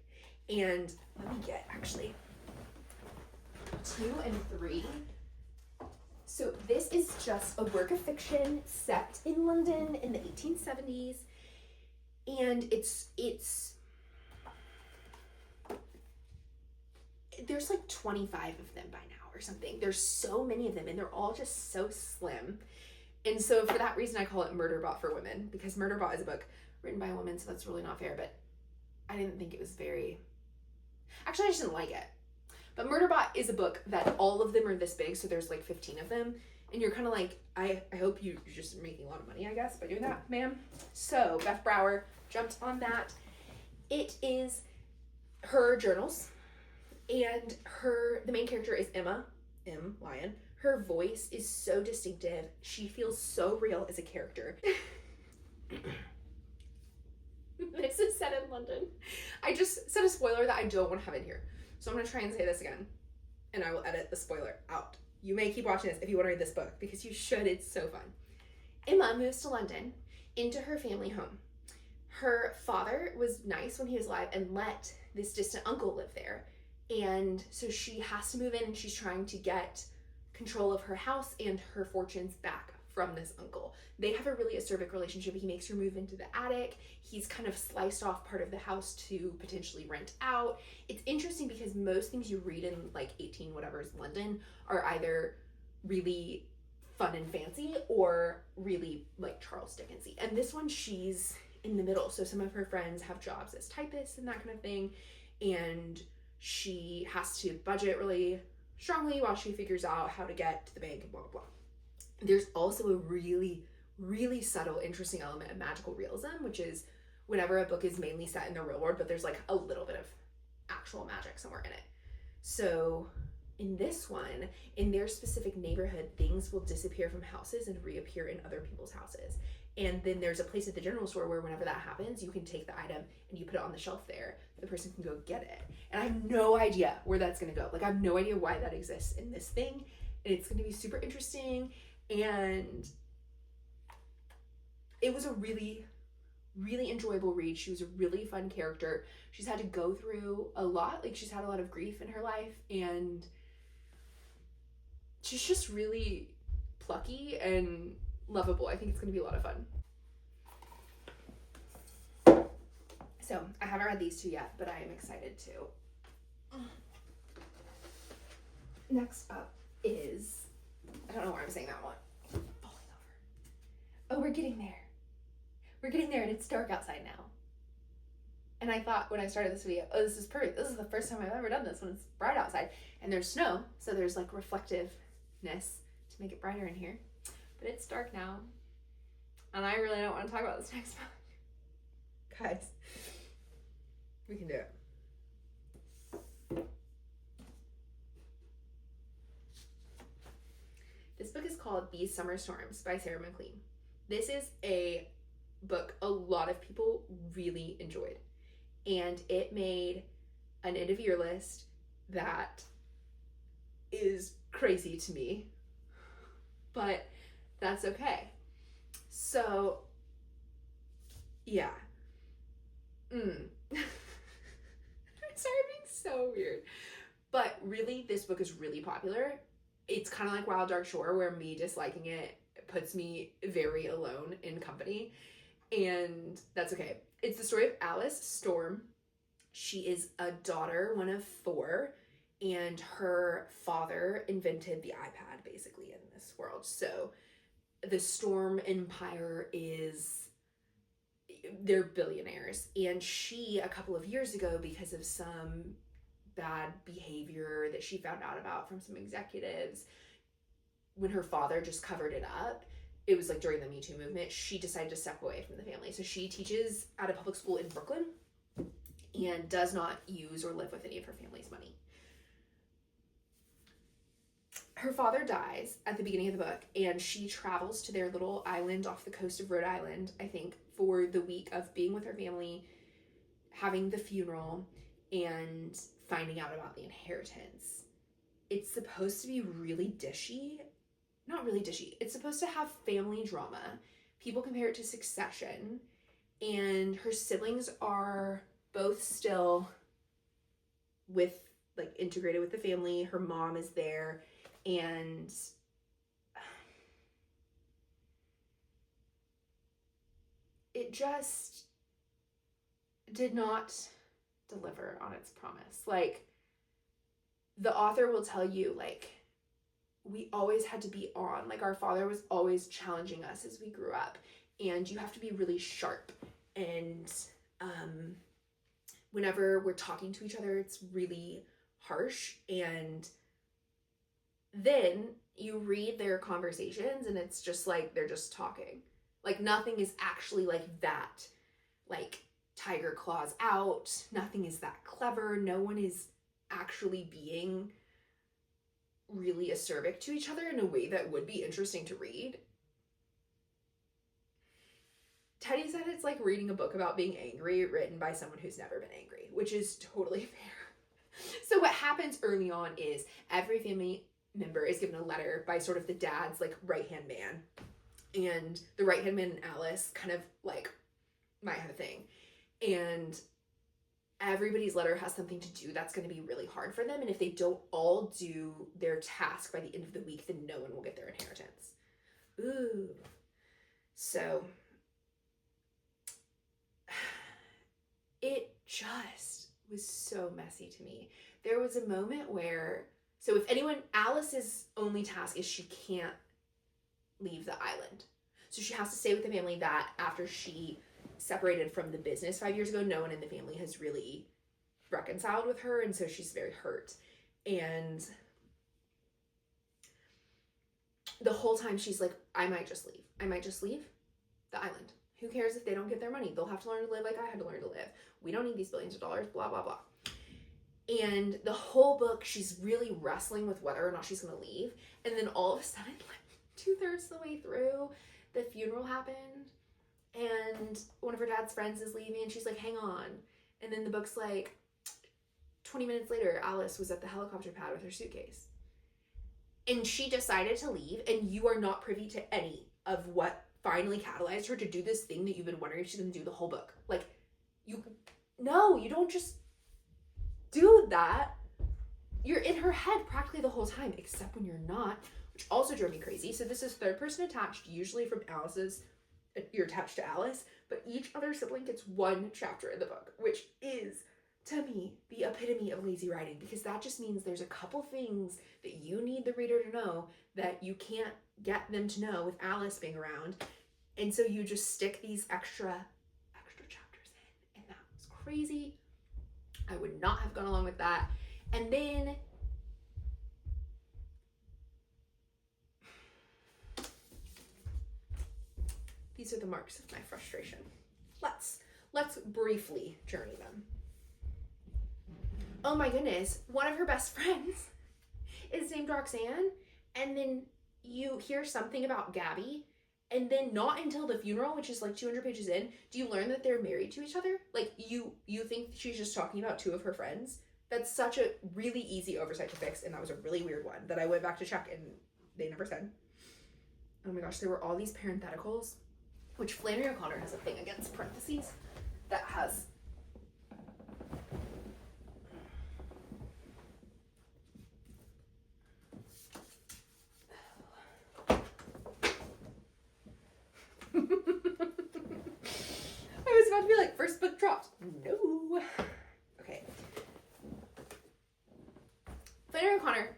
And let me get actually 2 and 3. So this is just a work of fiction set in London in the 1870s. And it's there's like 25 of them by now or something. There's so many of them, and they're all just so slim. And so for that reason, I call it Murderbot for women, because Murderbot is a book written by a woman, so that's really not fair, but I didn't think it was very... Actually, I just didn't like it. But Murderbot is a book that all of them are this big, so there's like 15 of them, and you're kind of like, I hope you're just making a lot of money, I guess, by doing that, ma'am. So Beth Brower jumped on that. It is her journals, and the main character is Emma M. Lyon. Her voice is so distinctive. She feels so real as a character. This is set in London. I just said a spoiler that I don't want to have in here. So I'm going to try and say this again, and I will edit the spoiler out. You may keep watching this if you want to read this book, because you should. It's so fun. Emma moves to London into her family home. Her father was nice when he was alive and let this distant uncle live there. And so she has to move in, and she's trying to get control of her house and her fortunes back from this uncle. They have a really acerbic relationship. He makes her move into the attic. He's kind of sliced off part of the house to potentially rent out. It's interesting because most things you read in like 18 whatever's London are either really fun and fancy or really like Charles Dickensy. And this one, she's in the middle. So some of her friends have jobs as typists and that kind of thing. And she has to budget really strongly while she figures out how to get to the bank and blah, blah, blah. There's also a really, really subtle, interesting element of magical realism, which is whenever a book is mainly set in the real world, but there's like a little bit of actual magic somewhere in it. So in this one, in their specific neighborhood, things will disappear from houses and reappear in other people's houses. And then there's a place at the general store where whenever that happens, you can take the item and you put it on the shelf there. The person can go get it. And I have no idea where that's going to go. Like, I have no idea why that exists in this thing. And it's going to be super interesting. And it was a really, really enjoyable read. She was a really fun character. She's had to go through a lot. Like, she's had a lot of grief in her life. And she's just really plucky and lovable. I think it's going to be a lot of fun. So, I haven't read these two yet, but I am excited to. Next up is, I don't know why I'm saying that one. Falling over. Oh, we're getting there. We're getting there, and it's dark outside now. And I thought when I started this video, oh, this is perfect. This is the first time I've ever done this when it's bright outside. And there's snow, so there's like reflectiveness to make it brighter in here. But it's dark now, and I really don't want to talk about this next book. Guys, we can do it. This book is called These Summer Storms by Sarah MacLean. This is a book a lot of people really enjoyed, and it made an end of year list that is crazy to me, but that's okay. So, yeah. Sorry, I'm being so weird. But really, this book is really popular. It's kind of like Wild Dark Shore, where me disliking it puts me very alone in company, and that's okay. It's the story of Alice Storm. She is a daughter, one of 4, and her father invented the iPad basically in this world. So the Storm Empire they're billionaires, and she, a couple of years ago, because of some bad behavior that she found out about from some executives, when her father just covered it up, it was like during the Me Too movement, she decided to step away from the family. So she teaches at a public school in Brooklyn and does not use or live with any of her family's money. Her father dies at the beginning of the book, and she travels to their little island off the coast of Rhode Island, I think, for the week of being with her family, having the funeral, and finding out about the inheritance. It's supposed to be really dishy. Not really dishy. It's supposed to have family drama. People compare it to Succession, and her siblings are both still integrated with the family. Her mom is there, and it just did not deliver on its promise. Like, the author will tell you, like, we always had to be on. Like, our father was always challenging us as we grew up, and you have to be really sharp. And whenever we're talking to each other, it's really harsh. And then you read their conversations, and it's just like they're just talking. Like, nothing is actually like that, like, tiger claws out. Nothing is that clever. No one is actually being really acerbic to each other in a way that would be interesting to read. Teddy said it's like reading a book about being angry written by someone who's never been angry, which is totally fair. So what happens early on is every family member is given a letter by sort of the dad's like right-hand man, and the right-hand man and Alice kind of like might have a thing, and everybody's letter has something to do that's going to be really hard for them, and if they don't all do their task by the end of the week, then no one will get their inheritance. Ooh. So it just was so messy to me. There was a moment where, so if anyone, Alice's only task is she can't leave the island. So she has to stay with the family. That after she separated from the business 5 years ago, no one in the family has really reconciled with her, and so she's very hurt. And the whole time she's like, I might just leave. I might just leave the island. Who cares if they don't get their money? They'll have to learn to live like I had to learn to live. We don't need these billions of dollars, blah, blah, blah. And the whole book, she's really wrestling with whether or not she's going to leave. And then all of a sudden, like 2/3 of the way through, the funeral happened, and one of her dad's friends is leaving, and she's like, hang on. And then the book's like, 20 minutes later, Alice was at the helicopter pad with her suitcase. And she decided to leave, and you are not privy to any of what finally catalyzed her to do this thing that you've been wondering if she's going to do the whole book. Like, you don't just do that. You're in her head practically the whole time, except when you're not, which also drove me crazy. So this is third person attached, usually from Alice's, you're attached to Alice, but each other sibling gets one chapter in the book, which is, to me, the epitome of lazy writing, because that just means there's a couple things that you need the reader to know that you can't get them to know with Alice being around, and so you just stick these extra chapters in, and that was crazy. I would not have gone along with that. And then these are the marks of my frustration. Let's briefly journey them. Oh my goodness, one of her best friends is named Roxanne, and then you hear something about Gabby, and then not until the funeral, which is like 200 pages in, do you learn that they're married to each other. Like, you think she's just talking about two of her friends. That's such a really easy oversight to fix, and that was a really weird one that I went back to check, and they never said. Oh my gosh, there were all these parentheticals, which Flannery O'Connor has a thing against parentheses that has be like, first book dropped. No. Okay. Flannery O'Connor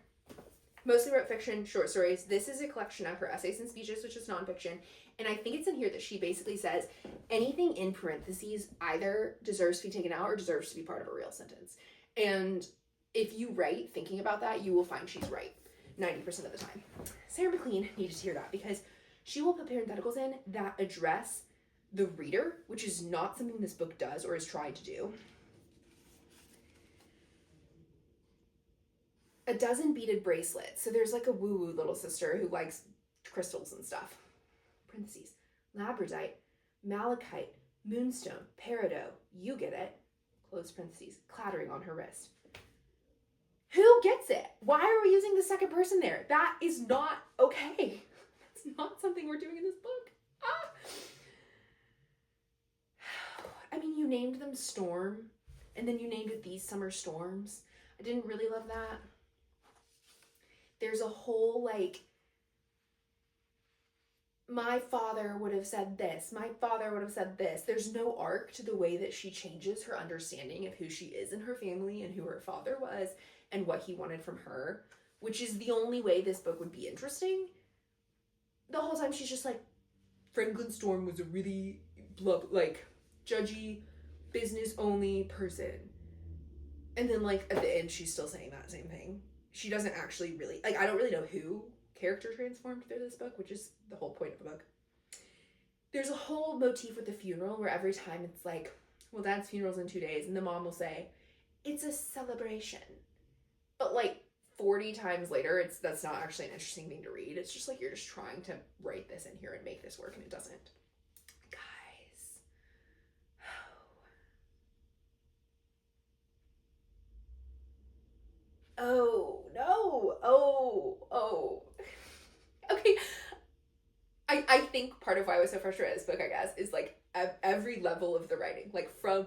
mostly wrote fiction, short stories. This is a collection of her essays and speeches, which is nonfiction. And I think it's in here that she basically says anything in parentheses either deserves to be taken out or deserves to be part of a real sentence. And if you write thinking about that, you will find she's right 90% of the time. Sarah MacLean needed to hear that because she will put parentheticals in that address the reader, which is not something this book does or is trying to do. A dozen beaded bracelets. So there's like a woo-woo little sister who likes crystals and stuff. Parentheses. Labradorite, malachite, moonstone, peridot. You get it. Close parentheses. Clattering on her wrist. Who gets it? Why are we using the second person there? That is not okay. That's not something we're doing in this book. I mean, you named them Storm, and then you named it These Summer Storms. I didn't really love that. There's a whole, like, my father would have said this. My father would have said this. There's no arc to the way that she changes her understanding of who she is in her family and who her father was and what he wanted from her, which is the only way this book would be interesting. The whole time she's just like, Franklin Storm was a really, like, judgy, business-only person. And then, like, at the end, she's still saying that same thing. She doesn't actually really, like, I don't really know who character transformed through this book, which is the whole point of the book. There's a whole motif with the funeral where every time it's like, well, Dad's funeral's in 2 days, and the mom will say, it's a celebration. But, like, 40 times later, that's not actually an interesting thing to read. It's just like you're just trying to write this in here and make this work, and it doesn't. Guys. Oh, no. Oh. Okay. I think part of why I was so frustrated with this book, I guess, is like every level of the writing, like from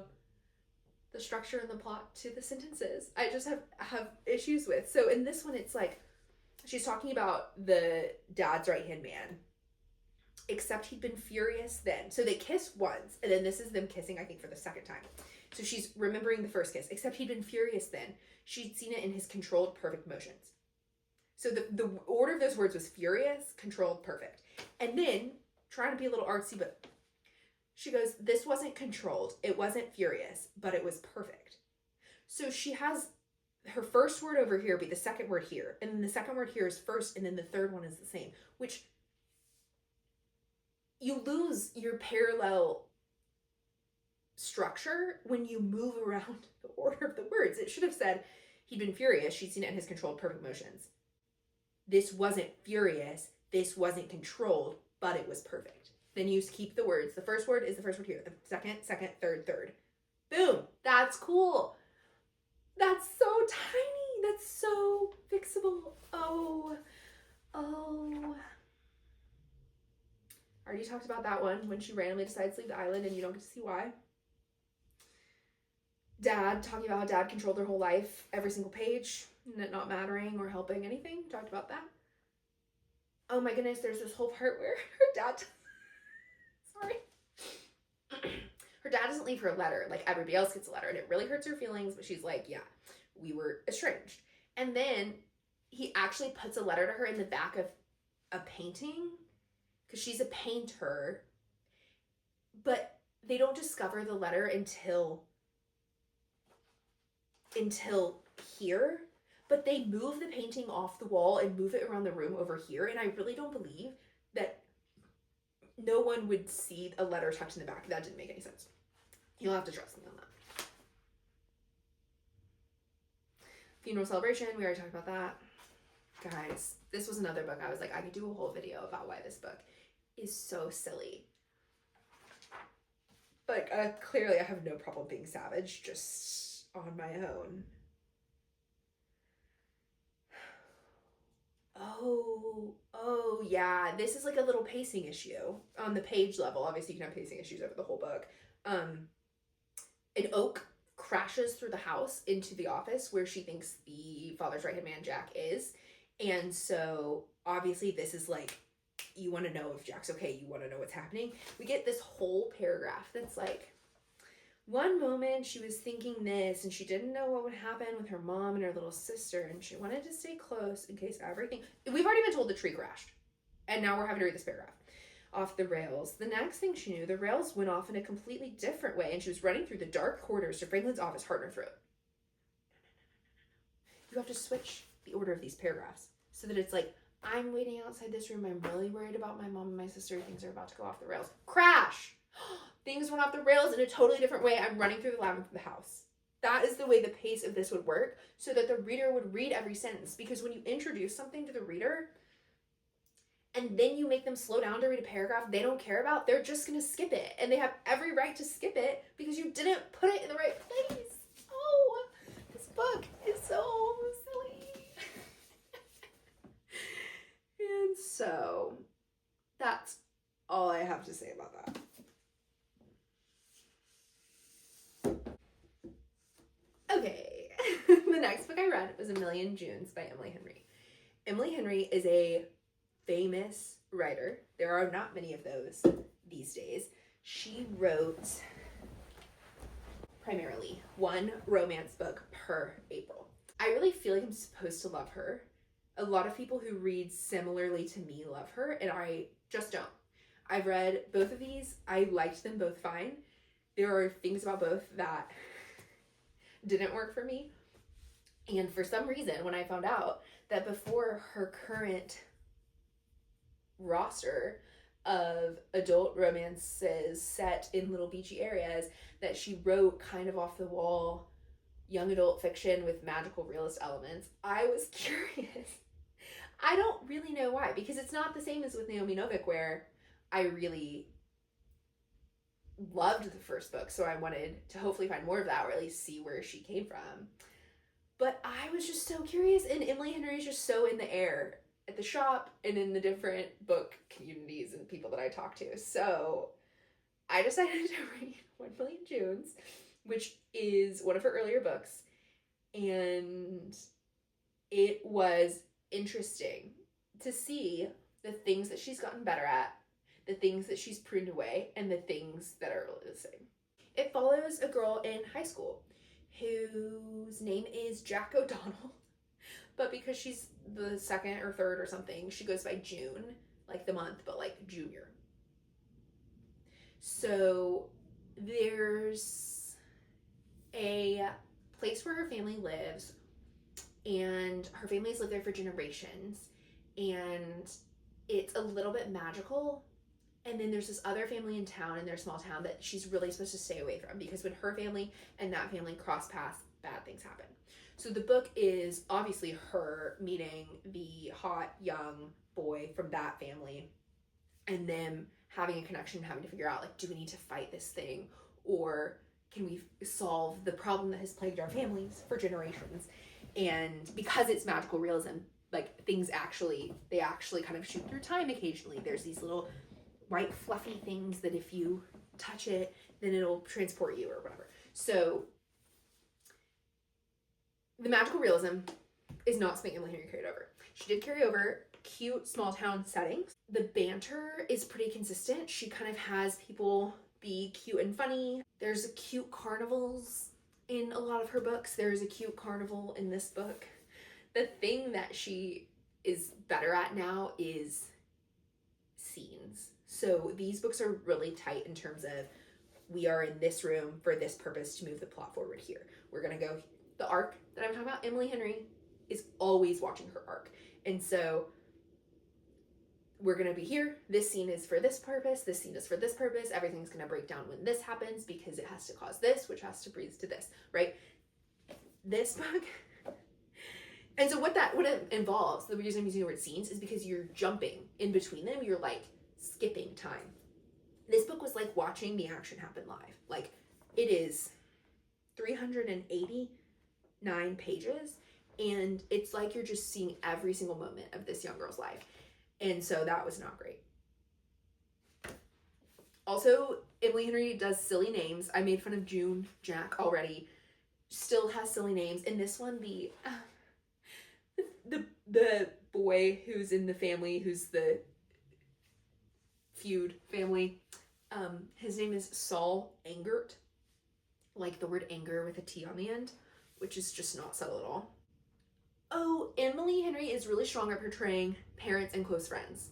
the structure and the plot to the sentences, I just have issues with. So in this one, it's like she's talking about the dad's right-hand man, except he'd been furious then. So they kiss once, and then this is them kissing, I think, for the second time. So she's remembering the first kiss, except he'd been furious then. She'd seen it in his controlled, perfect motions. So the order of those words was furious, controlled, perfect. And then, trying to be a little artsy, but she goes, this wasn't controlled, it wasn't furious, but it was perfect. So she has her first word over here be the second word here, and then the second word here is first, and then the third one is the same, which you lose your parallel structure when you move around the order of the words. It should have said, he'd been furious, she'd seen it in his controlled, perfect motions. This wasn't furious, this wasn't controlled, but it was perfect. Then you keep the words. The first word is the first word here. The second, third. Boom. That's cool. That's so tiny. That's so fixable. Oh. I already talked about that one when she randomly decides to leave the island and you don't get to see why. Dad, talking about how Dad controlled their whole life, every single page, and it not mattering or helping anything. Talked about that. Oh my goodness, there's this whole part where her dad... Sorry. Her dad doesn't leave her a letter. Like, everybody else gets a letter, and it really hurts her feelings, but she's like, yeah, we were estranged. And then he actually puts a letter to her in the back of a painting, because she's a painter, but they don't discover the letter until here, but they move the painting off the wall and move it around the room over here, and I really don't believe that no one would see a letter tucked in the back. That didn't make any sense. You'll have to trust me on that. Funeral celebration, we already talked about that. Guys, this was another book I was like, I could do a whole video about why this book is so silly. But clearly I have no problem being savage, just on my own. Oh, yeah. This is like a little pacing issue on the page level. Obviously, you can have pacing issues over the whole book. An oak crashes through the house into the office where she thinks the father's right-hand man, Jack, is. And so, obviously, this is like, you want to know if Jack's okay. You want to know what's happening. We get this whole paragraph that's like, one moment she was thinking this, and she didn't know what would happen with her mom and her little sister, and she wanted to stay close in case everything. We've already been told the tree crashed, and now we're having to read this paragraph. Off the rails. The next thing she knew, the rails went off in a completely different way, and she was running through the dark corridors to Franklin's office, heart in her throat. You have to switch the order of these paragraphs so that it's like, I'm waiting outside this room. I'm really worried about my mom and my sister. Things are about to go off the rails. Crash! Things went off the rails in a totally different way. I'm running through the labyrinth of the house. That is the way the pace of this would work, so that the reader would read every sentence. Because when you introduce something to the reader, and then you make them slow down to read a paragraph they don't care about, they're just going to skip it. And they have every right to skip it because you didn't put it in the right place. Oh, this book is so silly. And so, that's all I have to say about that. Okay, the next book I read was A Million Junes by Emily Henry. Emily Henry is a famous writer. There are not many of those these days. She wrote primarily one romance book per April. I really feel like I'm supposed to love her. A lot of people who read similarly to me love her, and I just don't. I've read both of these. I liked them both fine. There are things about both that didn't work for me. And for some reason, when I found out that before her current roster of adult romances set in little beachy areas, that she wrote kind of off the wall young adult fiction with magical realist elements, I was curious. I don't really know why, because it's not the same as with Naomi Novik, where I really loved the first book, so I wanted to hopefully find more of that, or at least see where she came from. But I was just so curious, and Emily Henry is just so in the air at the shop and in the different book communities and people that I talk to. So I decided to read 1 Million Junes, which is one of her earlier books, and it was interesting to see the things that she's gotten better at, the things that she's pruned away, and the things that are really the same. It follows a girl in high school whose name is Jack O'Donnell, but because she's the second or third or something, she goes by June, like the month, but like junior. So there's a place where her family lives, and her family's lived there for generations, and it's a little bit magical. And then there's this other family in town, in their small town, that she's really supposed to stay away from, because when her family and that family cross paths, bad things happen. So the book is obviously her meeting the hot young boy from that family, and them having a connection, having to figure out, like, do we need to fight this thing, or can we solve the problem that has plagued our families for generations? And because it's magical realism, like, they actually kind of shoot through time occasionally. There's these little white fluffy things that if you touch it, then it'll transport you or whatever. So the magical realism is not something Emily Henry carried over. She did carry over cute small town settings. The banter is pretty consistent. She kind of has people be cute and funny. There's cute carnivals in a lot of her books. There's a cute carnival in this book. The thing that she is better at now is scenes. So these books are really tight in terms of, we are in this room for this purpose to move the plot forward here. We're going to go, the arc that I'm talking about, Emily Henry is always watching her arc. And so we're going to be here. This scene is for this purpose. This scene is for this purpose. Everything's going to break down when this happens because it has to cause this, which has to breathe to this, right? This book. And so what it involves, the reason I'm using the word scenes, is because you're jumping in between them. You're like skipping time. This book was like watching the action happen live. Like, it is 389 pages, and it's like you're just seeing every single moment of this young girl's life. And so that was not great. Also, Emily Henry does silly names. I made fun of June Jack already. Still has silly names. In this one, the boy who's in the family, who's the feud family, his name is Saul Engert. like the word anger with a T on the end, which is just not subtle at all. Oh, Emily Henry is really strong at portraying parents and close friends,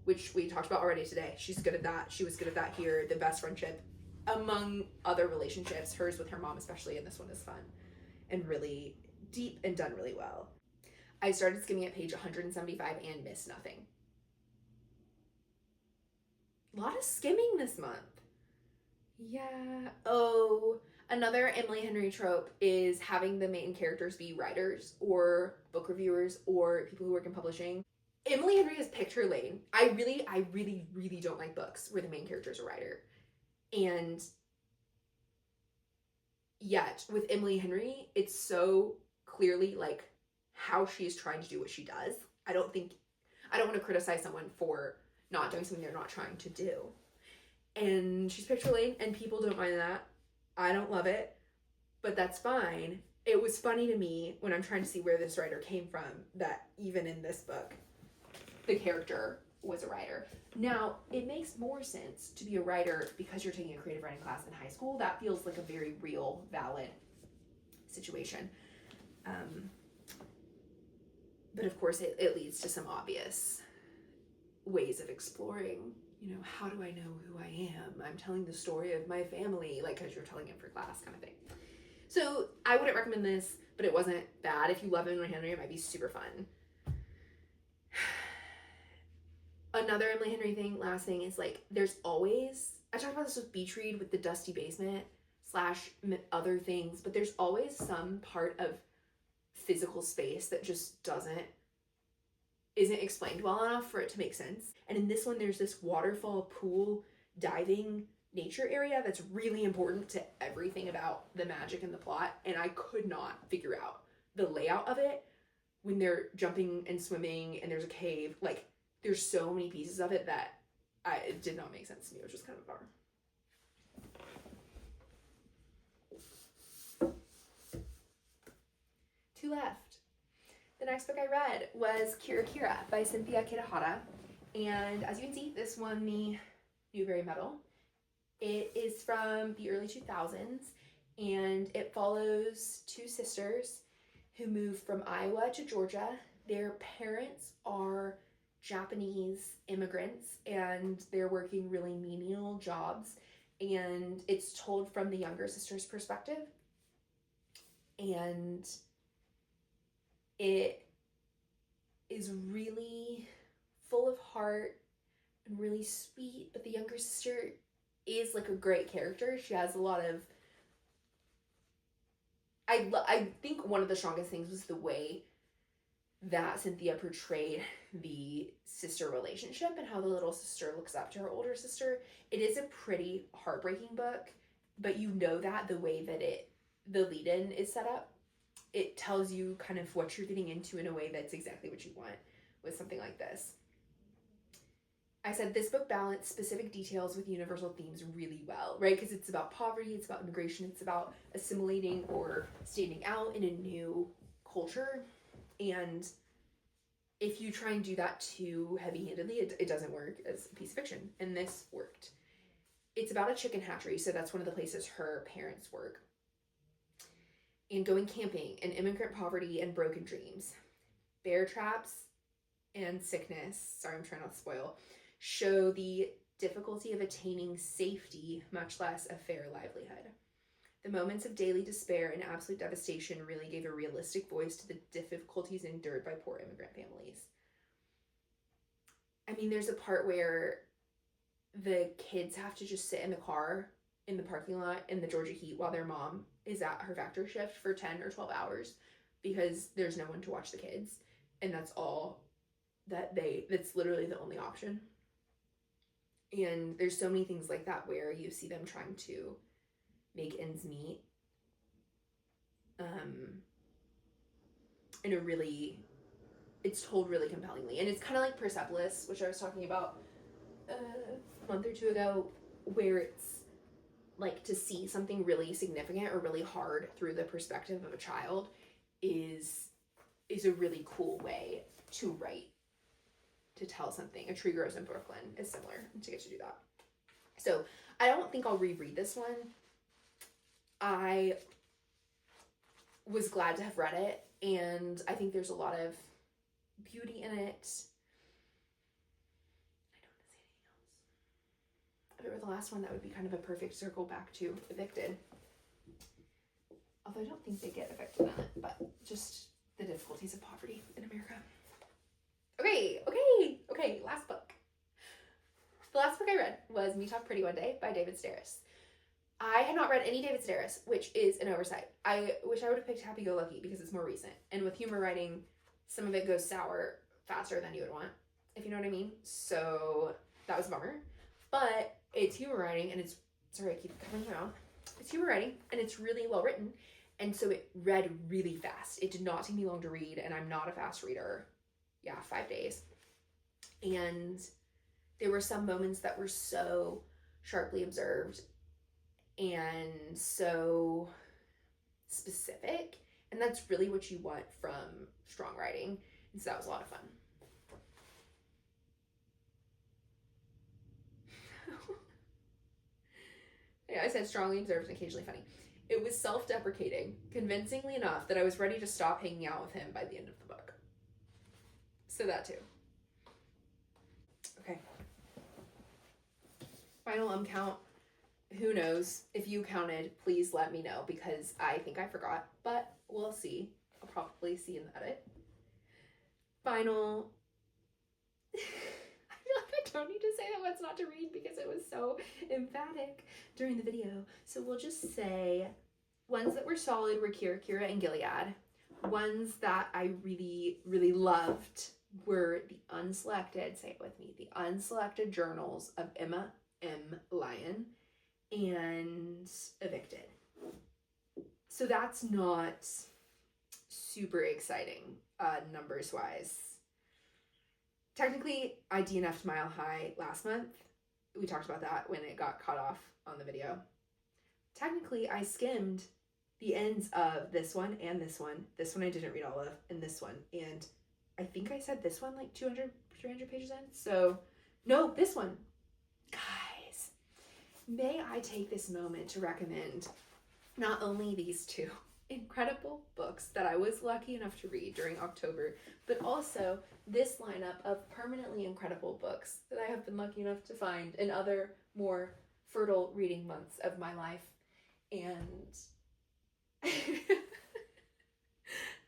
which we talked about already today. She's good at that. She was good at that here. The best friendship among other relationships, hers with her mom especially, and this one is fun and really deep and done really well. I started skimming at page 175 and missed nothing. A lot of skimming this month. Yeah. Oh, another Emily Henry trope is having the main characters be writers or book reviewers or people who work in publishing. Emily Henry has picked her lane. I really don't like books where the main character is a writer. And yet, with Emily Henry, it's so clearly like how she is trying to do what she does. I don't want to criticize someone for not doing something they're not trying to do. And she's picked her lane, and people don't mind that. I don't love it, but that's fine. It was funny to me when I'm trying to see where this writer came from that even in this book, the character was a writer. Now, it makes more sense to be a writer because you're taking a creative writing class in high school. That feels like a very real, valid situation. But of course, it leads to some obvious ways of exploring, how do I know who I am? I'm telling the story of my family, like, because you're telling it for class kind of thing. So I wouldn't recommend this, but it wasn't bad. If you love Emily Henry, it might be super fun. Another Emily Henry thing, last thing, is like, there's always, I talked about this with Beach Read with the dusty basement / other things, but there's always some part of physical space that just isn't explained well enough for it to make sense. And in this one, there's this waterfall, pool, diving nature area that's really important to everything about the magic and the plot, and I could not figure out the layout of it when they're jumping and swimming and there's a cave. Like, there's so many pieces of it that it did not make sense to me, which was kind of a bummer. Two left. The next book I read was Kira Kira by Cynthia Kitahara, and as you can see, this won the Newbery Medal. It is from the early 2000s, and it follows two sisters who moved from Iowa to Georgia. Their parents are Japanese immigrants, and they're working really menial jobs, and it's told from the younger sister's perspective. And it is really full of heart and really sweet, but the younger sister is like a great character. She has a lot of, I think one of the strongest things was the way that Cynthia portrayed the sister relationship and how the little sister looks up to her older sister. It is a pretty heartbreaking book, but you know that the way that the lead-in is set up, it tells you kind of what you're getting into in a way that's exactly what you want with something like this. I said this book balanced specific details with universal themes really well, right? Because it's about poverty, it's about immigration, it's about assimilating or standing out in a new culture. And if you try and do that too heavy-handedly, it doesn't work as a piece of fiction. And this worked. It's about a chicken hatchery, so that's one of the places her parents work. And going camping, and immigrant poverty and broken dreams. Bear traps and sickness, sorry, I'm trying not to spoil, show the difficulty of attaining safety, much less a fair livelihood. The moments of daily despair and absolute devastation really gave a realistic voice to the difficulties endured by poor immigrant families. I mean, there's a part where the kids have to just sit in the car in the parking lot in the Georgia heat while their mom is at her factory shift for 10 or 12 hours because there's no one to watch the kids. And that's all that's literally the only option. And there's so many things like that where you see them trying to make ends meet. It's told really compellingly. And it's kind of like Persepolis, which I was talking about a month or two ago, where it's like to see something really significant or really hard through the perspective of a child is a really cool way to write, to tell something. A Tree Grows in Brooklyn is similar to get to do that. So I don't think I'll reread this one. I was glad to have read it, and I think there's a lot of beauty in it. I don't want to say anything else. If it were the last one, that would be kind of a perfect circle back to Evicted. Although I don't think they get evicted on it, but just the difficulties of poverty in America. Okay, last book. The last book I read was Me Talk Pretty One Day by David Sedaris. I had not read any David Sedaris, which is an oversight. I wish I would have picked Happy Go Lucky because it's more recent. And with humor writing, some of it goes sour faster than you would want, if you know what I mean. So that was a bummer. But it's humor writing, and it's, sorry, I keep covering my mouth. It's humor writing, and it's really well written. And so it read really fast. It did not take me long to read, and I'm not a fast reader. Yeah, 5 days. And there were some moments that were so sharply observed and so specific. And that's really what you want from strong writing. And so that was a lot of fun. Yeah, I said strongly observed and occasionally funny. It was self-deprecating, convincingly enough that I was ready to stop hanging out with him by the end of the book. So that too. Okay. Final count. Who knows? If you counted, please let me know because I think I forgot, but we'll see. I'll probably see in the edit. Final. I feel like I don't need to say that one's not to read because it was so emphatic during the video. So we'll just say ones that were solid were Kira, and Gilead. Ones that I really, really loved were the unselected, say it with me, the unselected journals of Emma M. Lyon and Evicted. So that's not super exciting numbers wise. Technically, I DNF'd Mile High last month. We talked about that when it got cut off on the video. Technically, I skimmed the ends of this one and this one. This one I didn't read all of, and this one. And I think I said this one like 200, 300 pages in. So, no, this one. Guys, may I take this moment to recommend not only these two incredible books that I was lucky enough to read during October, but also this lineup of permanently incredible books that I have been lucky enough to find in other more fertile reading months of my life. And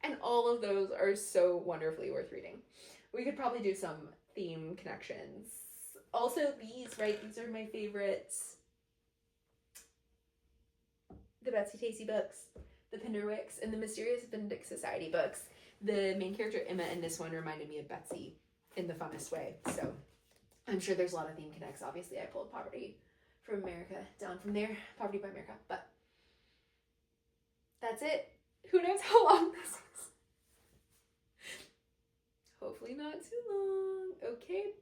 and all of those are so wonderfully worth reading. We could probably do some theme connections. Also these, right? These are my favorites. The Betsy Tacy books, the Pinderwicks, and the Mysterious Benedict Society books. The main character, Emma, in this one reminded me of Betsy in the funnest way. So I'm sure there's a lot of theme connects. Obviously, I pulled Poverty from America down from there. Poverty by America. But that's it. Who knows how long this is? Hopefully not too long. Okay,